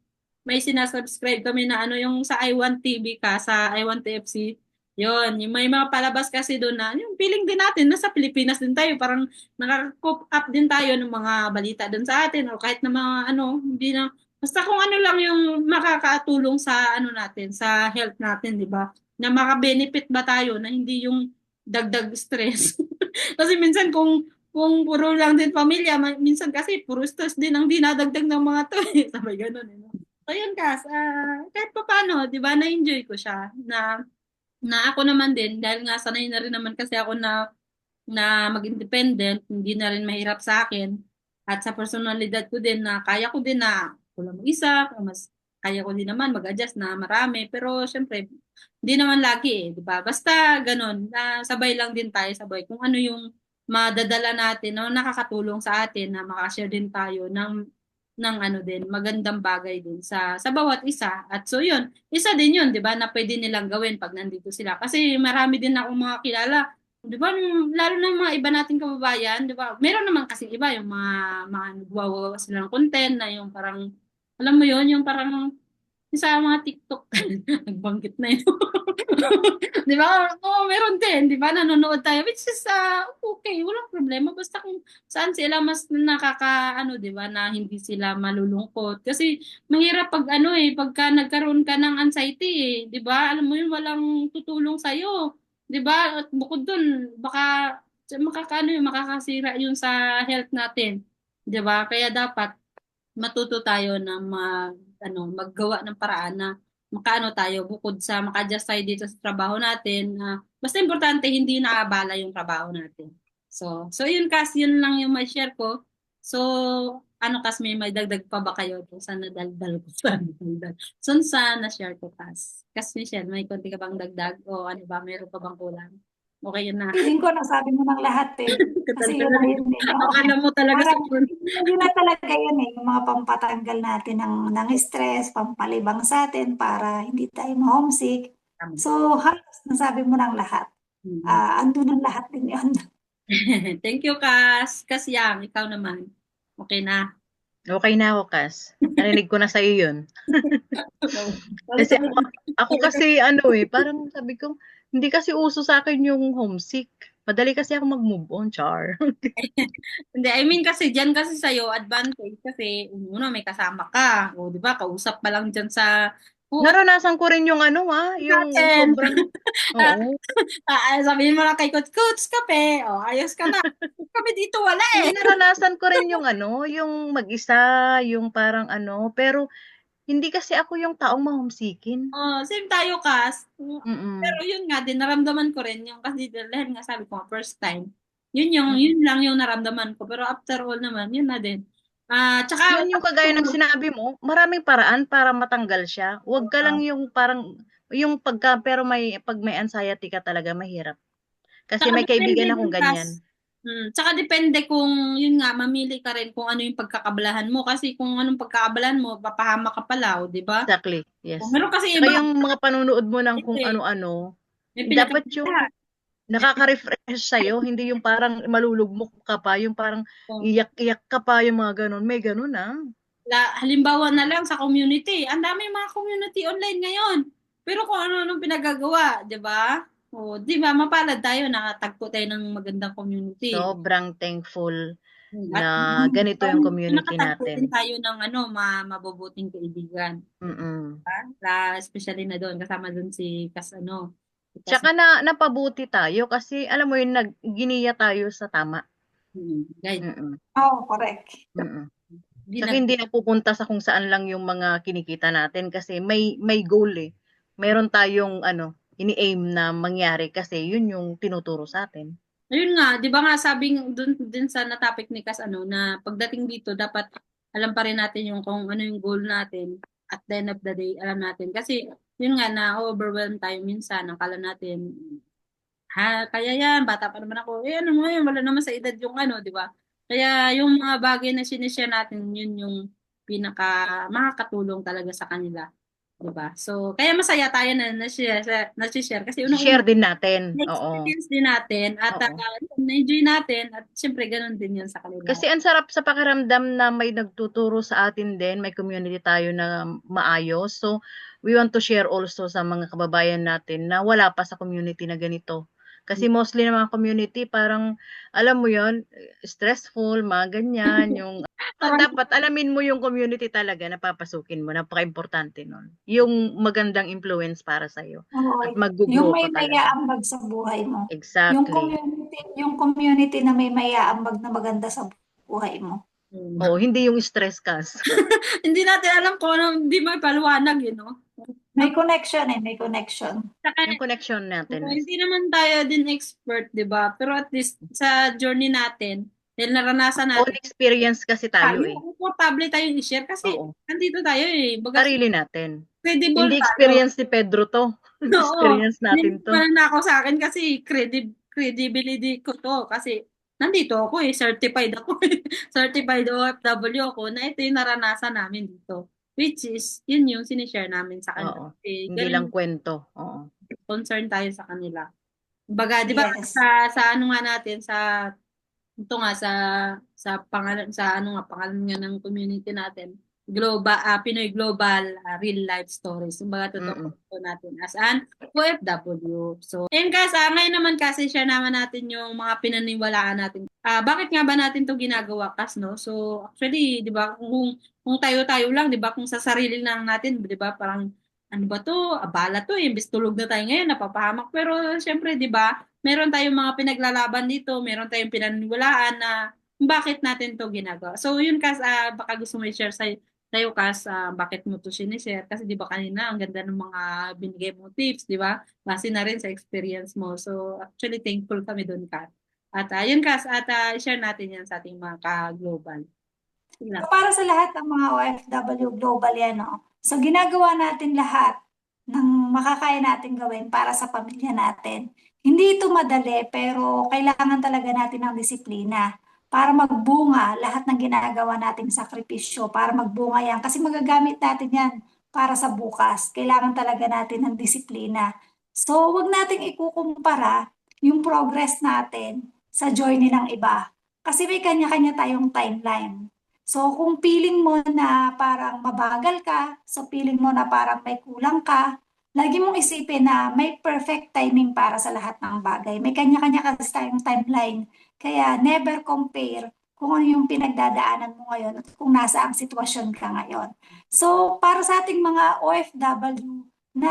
[SPEAKER 2] may sinasubscribe kami na ano, yung sa I1 TV ka, sa I1 TFC. Yun, yung may mga palabas kasi doon na, yung feeling din natin, nasa Pilipinas din tayo, parang nakaka-cope up din tayo ng mga balita doon sa atin, o kahit na mga ano, hindi na, basta kung ano lang yung makakatulong sa ano natin, sa health natin, di ba? Na maka-benefit ba tayo, na hindi yung dagdag stress. Kasi minsan kung puro lang din pamilya, minsan kasi puro stress din ang dinadagdag ng mga to, eh. Sabay ganun, eh. No? So yun, Kas, kahit pa paano, di ba, na-enjoy ko siya, na ako naman din, dahil nga sanay na rin naman kasi ako na mag-independent, hindi na rin mahirap sa akin. At sa personalidad ko din na kaya ko din na ako lang mag-isa, mas kaya ko din naman mag-adjust na marami. Pero syempre, hindi naman lagi eh, di ba? Basta ganun, sabay lang din tayo, sabay. Kung ano yung madadala natin, no, nakakatulong sa atin na makashare din tayo ng ano din, magandang bagay din sa bawat isa. At so yun, isa din yun, di ba, na pwede nilang gawin pag nandito sila. Kasi marami din akong mga kilala, di ba, lalo na yung mga iba nating kababayan, di ba, meron naman kasi iba, yung mga nagwawawa sila ng content na yung parang, alam mo yun, yung parang sa mga TikTok, nagbanggit na yun. Di ba? Oo, meron din. Di ba? Nanonood tayo. Which is, okay. Walang problema. Basta kung saan sila mas ano, di ba? Na hindi sila malulungkot. Kasi, mahirap pag ano eh, pagka nagkaroon ka ng anxiety eh. Di ba? Alam mo yun, walang tutulong sa'yo. Di ba? At bukod dun, baka, makakaano yun, makakasira yun sa health natin. Di ba? Kaya dapat, matuto tayo na maggawa ng paraan na makaano tayo bukod sa maka-adjust tayo dito sa trabaho natin. Basta importante hindi naabala yung trabaho natin. So yun Kas, yun lang yung may share ko. So ano Kas, may dagdag pa ba kayo kung saan nadaldal ko sa nadaldal? Sa na-share ko Kas. Kas Michelle, may konti ka bang dagdag o ano ba, meron pa bang kulang? Okay yun na.
[SPEAKER 1] Feeling ko nasabi mo ng lahat eh. Kasi yun na yun eh. Oo.
[SPEAKER 2] Akala mo talaga
[SPEAKER 1] Parang
[SPEAKER 2] siguro.
[SPEAKER 1] yun na talaga yun eh. Yung mga pampatanggal natin ng stress, pampalibang sa atin para hindi tayo ma-homesick.
[SPEAKER 2] Tama.
[SPEAKER 1] So halos nasabi mo ng lahat.
[SPEAKER 2] Mhm.
[SPEAKER 1] Andun ang lahat din yun.
[SPEAKER 2] Thank you, Kas. Kas Yang, ikaw naman. Okay na.
[SPEAKER 3] Okay na ako, Kas. Narinig ko na sa iyo yun. Kasi ako kasi ano eh, parang sabi ko, hindi kasi uso sa akin yung homesick. Madali kasi ako mag-move on, char.
[SPEAKER 2] Hindi, I mean kasi dyan kasi sa'yo, advantage kasi, una, may kasama ka. O, di ba, kausap pa lang dyan sa,
[SPEAKER 3] Naranasan ko rin yung ano yung
[SPEAKER 2] natin.
[SPEAKER 3] sobrang, oo.
[SPEAKER 2] Sabihin mo lang kay Coach, Coach, kape. O, ayos ka na. Kami dito wala
[SPEAKER 3] Hindi
[SPEAKER 2] eh.
[SPEAKER 3] naranasan ko rin yung yung mag-isa, yung parang pero hindi kasi ako yung taong ma-homesickin.
[SPEAKER 2] Oh, same tayo, Kas. Pero
[SPEAKER 3] Mm.
[SPEAKER 2] yun nga din, naramdaman ko rin yung kasi dahil nga sabi ko, first time. Yun lang yung naramdaman ko. Pero after all naman, yun na din. Tsaka,
[SPEAKER 3] Yun yung kagaya ng sinabi mo, maraming paraan para matanggal siya. Huwag ka lang yung parang, yung pag may anxiety ka talaga, mahirap. Kasi
[SPEAKER 2] tsaka
[SPEAKER 3] may
[SPEAKER 2] depende
[SPEAKER 3] kaibigan
[SPEAKER 2] din,
[SPEAKER 3] akong
[SPEAKER 2] Kas.
[SPEAKER 3] ganyan.
[SPEAKER 2] Tsaka depende kung, yun nga, mamili ka rin kung ano yung pagkakabalahan mo. Kasi kung anong pagkakabalahan mo, papahama ka pala, di ba?
[SPEAKER 3] Exactly,
[SPEAKER 2] O,
[SPEAKER 3] yes.
[SPEAKER 2] meron kasi
[SPEAKER 3] Tsaka
[SPEAKER 2] iba,
[SPEAKER 3] yung mga panunood mo ng kung
[SPEAKER 2] eh,
[SPEAKER 3] ano-ano,
[SPEAKER 2] may
[SPEAKER 3] dapat yung
[SPEAKER 2] pinagkakabalahan.
[SPEAKER 3] nakaka-refresh sa'yo, hindi yung parang malulugmok ka pa, yung parang iyak-iyak ka pa, yung mga ganun. May ganun ah.
[SPEAKER 2] Halimbawa na lang sa community, ang dami mga community online ngayon. Pero kung ano-anong pinagagawa, di ba? O, di ba, mapalad tayo, nakatagpo tayo ng magandang community.
[SPEAKER 3] Sobrang thankful
[SPEAKER 2] At
[SPEAKER 3] na ganito yung community
[SPEAKER 2] nakatagpo
[SPEAKER 3] natin.
[SPEAKER 2] din tayo ng mabubuting kaibigan.
[SPEAKER 3] Mm.
[SPEAKER 2] Especially na doon, kasama doon si si Kas.
[SPEAKER 3] Tsaka napabuti tayo kasi alam mo yun, giniya tayo sa tama.
[SPEAKER 2] Guide.
[SPEAKER 3] Mm.
[SPEAKER 1] Oh, correct.
[SPEAKER 3] Mm.
[SPEAKER 2] Hindi
[SPEAKER 3] Tsaka
[SPEAKER 2] na,
[SPEAKER 3] hindi napupunta sa kung saan lang yung mga kinikita natin kasi may goal eh. Meron tayong ini-aim na mangyari kasi yun yung tinuturo sa atin.
[SPEAKER 2] ayun nga, di ba nga sabing doon din sa topic ni Kas na pagdating dito dapat alam pa rin natin yung kung ano yung goal natin at the end of the day alam natin kasi yun nga na overwhelm tayo minsan akala natin kaya yan bata pa naman ako ano mo yun wala naman sa edad yung di ba kaya yung mga bagay na sinishare natin yun yung pinaka makakatulong talaga sa kanila di ba so kaya masaya tayo na share kasi
[SPEAKER 3] Share
[SPEAKER 2] unang-una
[SPEAKER 3] din natin. Oo.
[SPEAKER 2] na-experience din natin at
[SPEAKER 3] Oo.
[SPEAKER 2] na-enjoy natin at siyempre ganun din yun sa kanila.
[SPEAKER 3] Kasi ang sarap sa pakiramdam na may nagtuturo sa atin din, may community tayo na maayos. So, we want to share also sa mga kababayan natin na wala pa sa community na ganito. Kasi mostly ng mga community, parang, alam mo yon stressful, mga ganyan, yung
[SPEAKER 2] Parang,
[SPEAKER 3] dapat alamin mo yung community talaga na papasukin mo, napaka-importante nun. Yung magandang influence para sa'yo.
[SPEAKER 1] Oo,
[SPEAKER 3] At
[SPEAKER 1] yung
[SPEAKER 3] mag-grow
[SPEAKER 1] may
[SPEAKER 3] ka talaga.
[SPEAKER 1] maya-ambag sa buhay mo.
[SPEAKER 3] Exactly.
[SPEAKER 1] Yung community na may maya-ambag na maganda sa buhay mo.
[SPEAKER 3] Oo, hindi yung stress cas.
[SPEAKER 2] hindi natin alam kung ano, hindi may paliwanag,
[SPEAKER 1] May connection may connection.
[SPEAKER 2] Saka,
[SPEAKER 3] Yung connection natin is,
[SPEAKER 2] hindi naman tayo din expert, di ba? Pero at least sa journey natin, dahil naranasan
[SPEAKER 3] own
[SPEAKER 2] natin,
[SPEAKER 3] experience kasi tayo
[SPEAKER 2] tayo,
[SPEAKER 3] eh.
[SPEAKER 2] komportable tayo i-share kasi
[SPEAKER 3] Oo,
[SPEAKER 2] nandito tayo Baga,
[SPEAKER 3] sarili natin.
[SPEAKER 2] credible
[SPEAKER 3] Hindi
[SPEAKER 2] tayo.
[SPEAKER 3] experience ni Pedro to.
[SPEAKER 2] Oo,
[SPEAKER 3] Experience natin
[SPEAKER 2] hindi
[SPEAKER 3] to.
[SPEAKER 2] naman ako sa akin kasi credibility ko to kasi nandito ako certified ako certified OFW ako na ito yung naranasan namin dito. Which is, yun yung sinishare namin sa kanila.
[SPEAKER 3] Oo.
[SPEAKER 2] Kasi
[SPEAKER 3] Hindi lang
[SPEAKER 2] ganun
[SPEAKER 3] kwento. Oo.
[SPEAKER 2] concern tayo sa kanila. Baga, di ba
[SPEAKER 1] Yes.
[SPEAKER 2] sa ano nga natin ito nga sa pangalan pangalan nga ng community natin. Pinoy Global Real Life Stories. Kumbaga totoo
[SPEAKER 3] Mm-mm.
[SPEAKER 2] po natin as an OFW. So, and guys, ngayon naman kasi share naman natin yung mga pinaniwalaan natin. Bakit nga ba natin to ginagawa no? So, actually, 'di ba, kung tayo-tayo lang, 'di ba, kung sa sarili lang natin, 'di ba, parang ano ba to? Abala to, imbes tulog na tayo ngayon, napapahamak. Pero syempre, 'di ba, meron tayong mga pinaglalaban dito, meron tayong pinaniwalaan na bakit natin to ginagawa. So yun Kas, baka gusto mo i-share sa'yo Kas, bakit mo to sinishare? Kasi di ba kanina ang ganda ng mga binigay mo tips, di ba? Base na rin sa experience mo. So actually thankful kami doon Kas. At yun Kas, at i-share natin yan sa ating mga ka-global. Sige lang.
[SPEAKER 1] So, para sa lahat ng mga OFW global yan, no? So, ginagawa natin lahat ng makakaya natin gawin para sa pamilya natin. Hindi ito madali, pero kailangan talaga natin ng disiplina para magbunga lahat ng ginagawa nating sakripisyo, para magbunga yan. Kasi magagamit natin yan para sa bukas. Kailangan talaga natin ng disiplina. So, wag nating ikukumpara yung progress natin sa journey ng iba. Kasi may kanya-kanya tayong timeline. So kung feeling mo na parang mabagal ka, so feeling mo na parang may kulang ka, lagi mong isipin na may perfect timing para sa lahat ng bagay. May kanya-kanya kasi tayong timeline. Kaya never compare kung ano yung pinagdadaanan mo ngayon at kung nasa ang sitwasyon ka ngayon. So para sa ating mga OFW na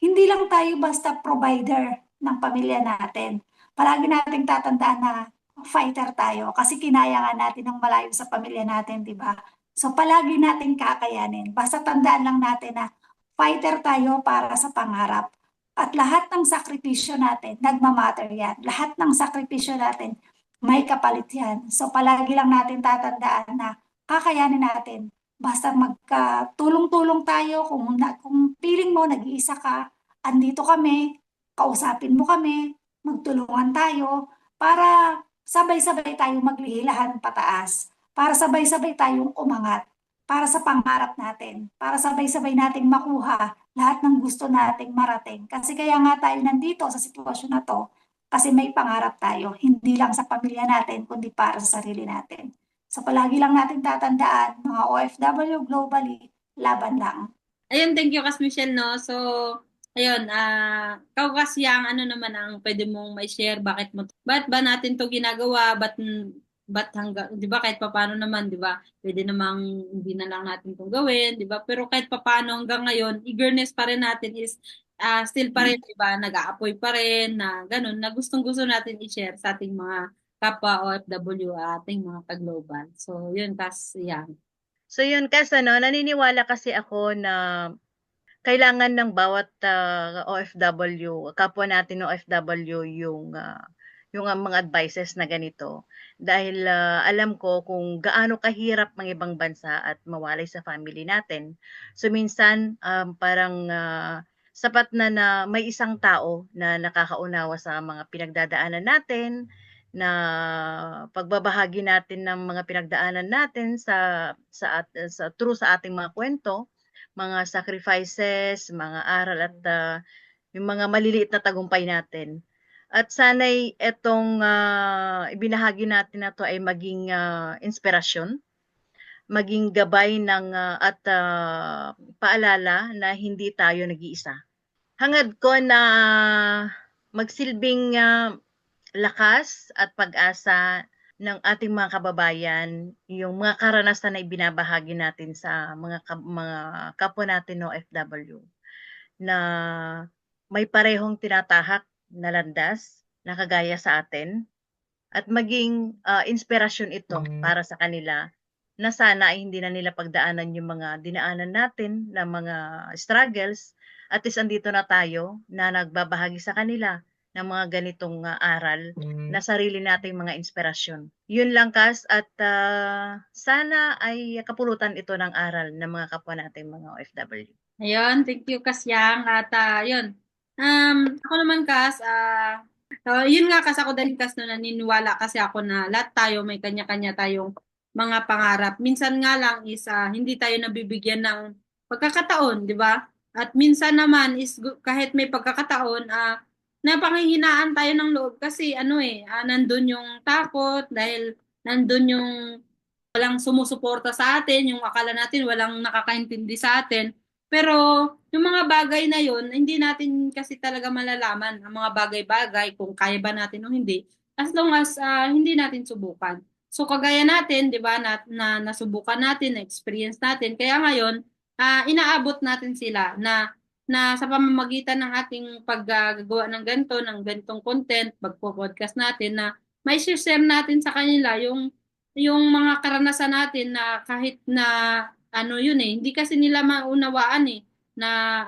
[SPEAKER 1] hindi lang tayo basta provider ng pamilya natin, palagi nating tatandaan na fighter tayo kasi kinaya nga natin ng malayo sa pamilya natin, di ba? So palagi natin kakayanin. Basta tandaan lang natin na fighter tayo para sa pangarap. At lahat ng sakripisyo natin, nagmamatter yan. Lahat ng sakripisyo natin, may kapalit yan. So palagi lang natin tatandaan na kakayanin natin. Basta magka-tulong-tulong tayo. Kung feeling mo, nag-iisa ka, andito kami, kausapin mo kami, magtulungan tayo para sabay-sabay tayong maglihilahan pataas, para sabay-sabay tayong umangat, para sa pangarap natin, para sabay-sabay nating makuha lahat ng gusto nating marating. Kasi kaya nga tayo nandito sa sitwasyon na to, kasi may pangarap tayo, hindi lang sa pamilya natin, kundi para sa sarili natin. So palagi lang natin tatandaan, mga OFW globally, laban lang.
[SPEAKER 2] Ayun, thank you, Kas Michelle, no? So, ayun, ikaw kasi ang ano naman ang pwede mong may-share, bakit ba natin to ginagawa, ba't hanggang, di ba, kahit papaano naman, di ba, pwede namang hindi na lang natin itong gawin, di ba, pero kahit papaano hanggang ngayon, eagerness pa rin natin is still pa rin, di ba, nag-aapoy pa rin, na ganun, na gustong-gusto natin i-share sa ating mga kapwa OFW, ating mga ka-global. So, yun, Kas, yan.
[SPEAKER 3] So yun kasi naniniwala kasi ako na kailangan ng bawat OFW, kapwa natin OFW yung mga advices na ganito. Dahil alam ko kung gaano kahirap ng ibang bansa at mawalay sa family natin. So minsan parang sapat na may isang tao na nakakaunawa sa mga pinagdadaanan natin, na pagbabahagi natin ng mga pinagdaanan natin sa true sa ating mga kwento, mga sacrifices, mga aral at yung mga maliliit na tagumpay natin. At sana'y etong ibinahagi natin na to ay maging inspirasyon, maging gabay at paalala na hindi tayo nag-iisa. Hangad ko na magsilbing lakas at pag-asa ng ating mga kababayan, yung mga karanasan na ibinabahagi natin sa mga kapwa natin OFW, na may parehong tinatahak na landas na kagaya sa atin, at maging inspirasyon ito para sa kanila, na sana ay hindi na nila pagdaanan yung mga dinaanan natin na mga struggles. At least andito na tayo na nagbabahagi sa kanila ng mga ganitong aral na sarili nating mga inspirasyon. Yun lang, Kas, at sana ay kapulutan ito ng aral ng mga kapwa nating mga OFW.
[SPEAKER 2] Ayun, thank you, Kasyang. At yun, ako naman, Kas, yun nga, Kas, ako din, Kas, no, naniniwala kasi ako na lahat tayo may kanya-kanya tayong mga pangarap. Minsan nga lang is hindi tayo nabibigyan ng pagkakataon, di ba? At minsan naman is kahit may pagkakataon, napanghihinaan tayo ng loob kasi nandun yung takot dahil nandun yung walang sumusuporta sa atin, yung akala natin walang nakakaintindi sa atin. Pero yung mga bagay na yun, hindi natin kasi talaga malalaman ang mga bagay-bagay kung kaya ba natin o hindi as long as hindi natin subukan. So kagaya natin, 'di ba, na nasubukan natin, na experience natin. Kaya ngayon, inaabot natin sila na sa pamamagitan ng ating paggagawa ng ganitong content, pagpo-podcast natin na may share natin sa kanila yung mga karanasan natin na kahit na yun hindi kasi nila maunawaan na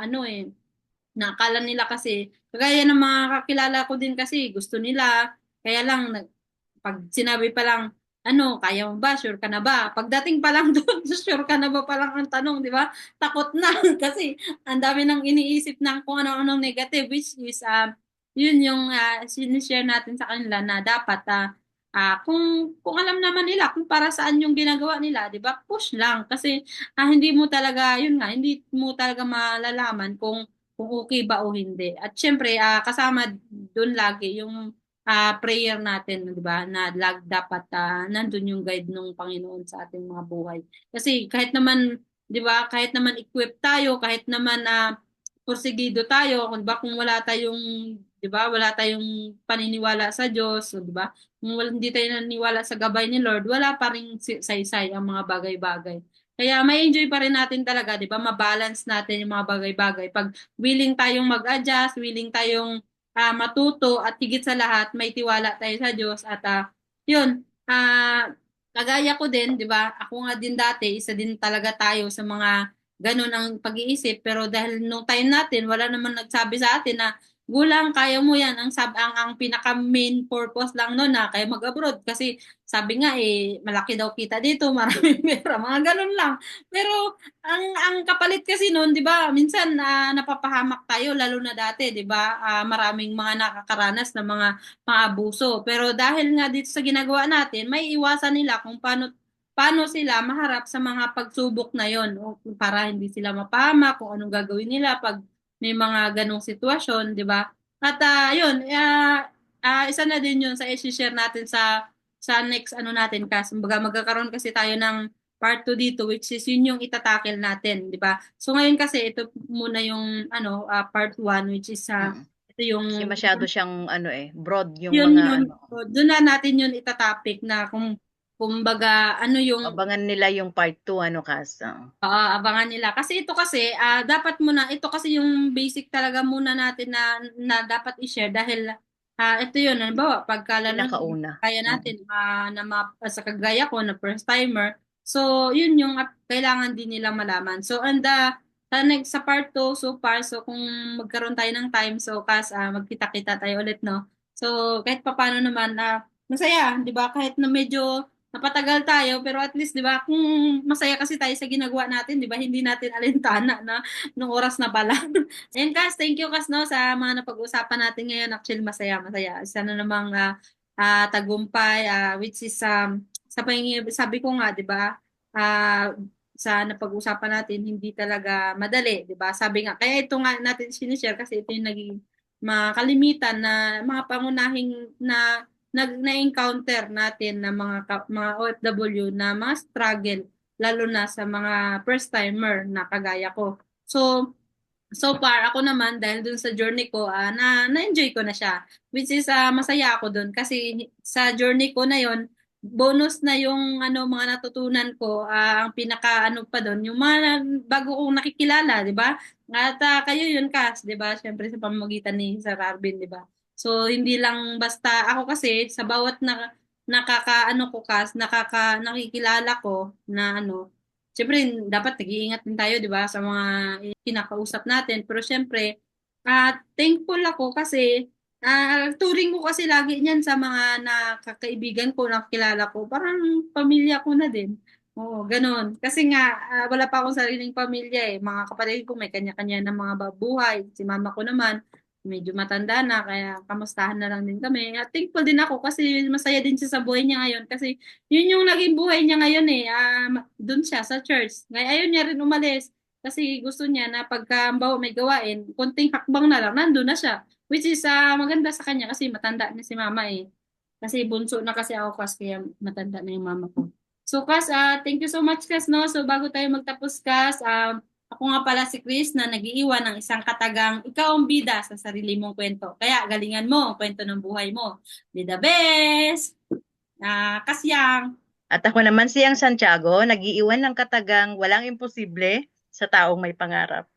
[SPEAKER 2] na akala nila kasi kagaya ng mga kakilala ko din kasi gusto nila kaya lang pag sinabi pa lang kaya mo ba? Sure ka na ba? Pagdating pa lang doon, sure ka na ba pa lang ang tanong, di ba? Takot na kasi ang dami nang iniisip ng kung ano-anong negative which is yun yung sinishare natin sa kanila na dapat kung alam naman nila kung para saan yung ginagawa nila, 'di ba? Push lang kasi hindi mo talaga, yun nga, hindi mo talaga malalaman kung okay ba o hindi. At syempre, kasama doon lagi yung prayer natin, 'di ba? Na dapat nandun yung guide ng Panginoon sa ating mga buhay. Kasi kahit naman, 'di ba? Kahit naman equip tayo, kahit naman porsigido tayo, 'di ba? Kung wala tayong, 'di ba? Wala tayong paniniwala sa Diyos, 'di ba? Kung hindi tayo naniniwala sa gabay ni Lord, wala pa ring saysay ang mga bagay-bagay. Kaya may enjoy pa rin natin talaga, 'di ba? Ma-balance natin yung mga bagay-bagay. Pag willing tayong mag-adjust, willing tayong matuto at higit sa lahat may tiwala tayo sa Diyos at yun kagaya ko din, 'di ba? Ako nga din dati, isa din talaga tayo sa mga ganun ang pag-iisip pero dahil nung time natin wala naman nagsabi sa atin na gulang, kaya mo yan. Ang pinaka main purpose lang noon na kaya mag-abroad kasi sabi nga malaki daw kita dito, maraming pera, mga ganun lang. Pero ang kapalit kasi noon, 'di ba? Minsan napapahamak tayo lalo na dati, 'di ba? Maraming mga nakakaranas ng mga pang-abuso. Pero dahil nga dito sa ginagawa natin, may iwasan nila kung paano sila maharap sa mga pagsubok na yon o para hindi sila mapama kung anong gagawin nila pag may mga ganong sitwasyon, di ba? At yun, isa na din yun sa i-share natin sa next ano natin kasi magkakaroon kasi tayo ng part 2 dito which is yun yung itatackle natin, di ba? So ngayon kasi ito muna yung part 1 which is
[SPEAKER 3] Mm.
[SPEAKER 2] ito yung
[SPEAKER 3] Kasi masyado siyang broad yung
[SPEAKER 2] yun
[SPEAKER 3] mga
[SPEAKER 2] yun. So, doon na natin yun itatopic na kumbaga ano yung
[SPEAKER 3] abangan nila yung part 2 Kas.
[SPEAKER 2] abangan nila. Kasi ito kasi, dapat muna, ito kasi yung basic talaga muna natin na dapat i-share dahil ito yun, halimbawa, pagka lalo na
[SPEAKER 3] Pinakauna.
[SPEAKER 2] kaya natin sa kagaya ko na first timer, so yun yung kailangan din nila malaman. So, and sa part 2, so far, so kung magkaroon tayo ng time, so magkita-kita tayo ulit, no? So, kahit papaano naman, masaya, di ba? Kahit na medyo napatagal tayo pero at least 'di ba kung masaya kasi tayo sa ginagawa natin 'di ba hindi natin alintana na nung oras na pala. And Kas, thank you Kas no sa mga napag-usapan natin ngayon. Actually masaya. Isa na namang tagumpay which is sa sabi ko nga 'di ba sa napag-usapan natin hindi talaga madali 'di ba? Sabi nga kaya ito nga natin sinishare kasi ito yung naging mga kalimitan na mga pangunahing na-encounter natin na mga OFW na mga struggle lalo na sa mga first timer na kagaya ko. So far ako naman dahil dun sa journey ko na-enjoy ko na siya which is masaya ako dun kasi sa journey ko na yon bonus na yung mga natutunan ko ang pinaka pa doon yung mga bago kong nakikilala di ba at kayo yun Kas di ba syempre sa pamamagitan ni Sir Arvin di ba so hindi lang basta ako kasi sa bawat nakakaano ko Kas nakikilala ko na siyempre, dapat nag-iingat din tayo, di ba, sa mga kinakausap natin. Pero siyempre, thankful ako kasi turing ko kasi lagi niyan sa mga nakakaibigan ko, nakilala ko. Parang pamilya ko na din. Oo, ganun. Kasi nga, wala pa akong sariling pamilya eh. Mga kapatid ko may kanya-kanya ng mga buhay. Si mama ko naman, medyo matanda na, kaya kamustahan na lang din kami. At thankful din ako kasi masaya din siya sa buhay niya ngayon. Kasi yun yung naging buhay niya ngayon eh. Doon siya sa church. Ngayon ayaw niya rin umalis kasi gusto niya na pagka may gawain, konting hakbang na lang, nandun na siya. Which is maganda sa kanya kasi matanda na si mama eh. Kasi bunso na kasi ako Kas, kaya matanda na yung mama ko. So Kas, thank you so much Kas, no? So bago tayo magtapos Kas, ako nga pala si Chris na nag-iiwan ng isang katagang ikaw ang bida sa sarili mong kwento. Kaya galingan mo ang kwento ng buhay mo. Be the best! Kasyang!
[SPEAKER 3] At ako naman siyang Santiago, nag-iiwan ng katagang walang imposible sa taong may pangarap.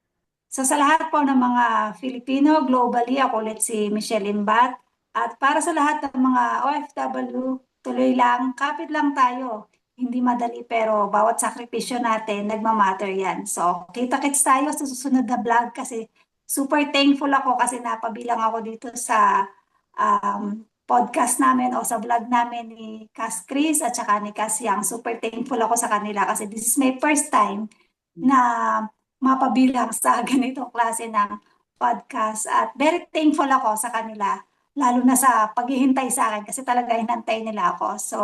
[SPEAKER 1] So sa lahat po ng mga Filipino, globally, ako ulit si Michelle Imbat. At para sa lahat ng mga OFW, tuloy lang, kapit lang tayo. Hindi madali pero bawat sakripisyo natin, nagmamatter yan. So kita-kits tayo sa susunod na vlog kasi super thankful ako kasi napabilang ako dito sa podcast namin o sa vlog namin ni Cas Chris at saka ni Cas Yang. Super thankful ako sa kanila kasi this is my first time na mapabilang sa ganitong klase ng podcast at very thankful ako sa kanila lalo na sa paghihintay sa akin kasi talaga hinantay nila ako. So,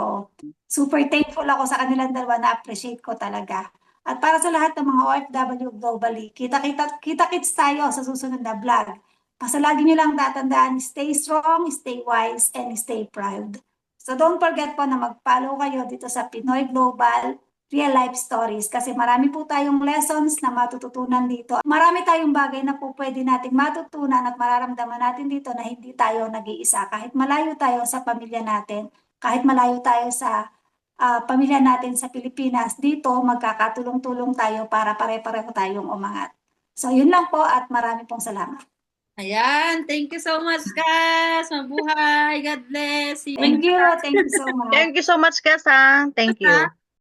[SPEAKER 1] super thankful ako sa kanilang dalawa na appreciate ko talaga. At para sa lahat ng mga OFW globally, kita-kits tayo sa susunod na vlog. Basta lagi nyo lang tatandaan, stay strong, stay wise, and stay proud. So don't forget po na mag-follow kayo dito sa Pinoy Global Real Life Stories kasi marami po tayong lessons na matututunan dito. Marami tayong bagay na po pwede nating matutunan at mararamdaman natin dito na hindi tayo nag-iisa. Kahit malayo tayo sa pamilya natin, kahit malayo tayo sa pamilya natin sa Pilipinas, dito magkakatulong-tulong tayo para pare-pareho tayong umangat. So yun lang po at marami pong salamat.
[SPEAKER 2] Ayan, thank you so much, Kas. Mabuhay. God bless.
[SPEAKER 1] Thank you so much.
[SPEAKER 3] Thank you so much, Kas. Thank you.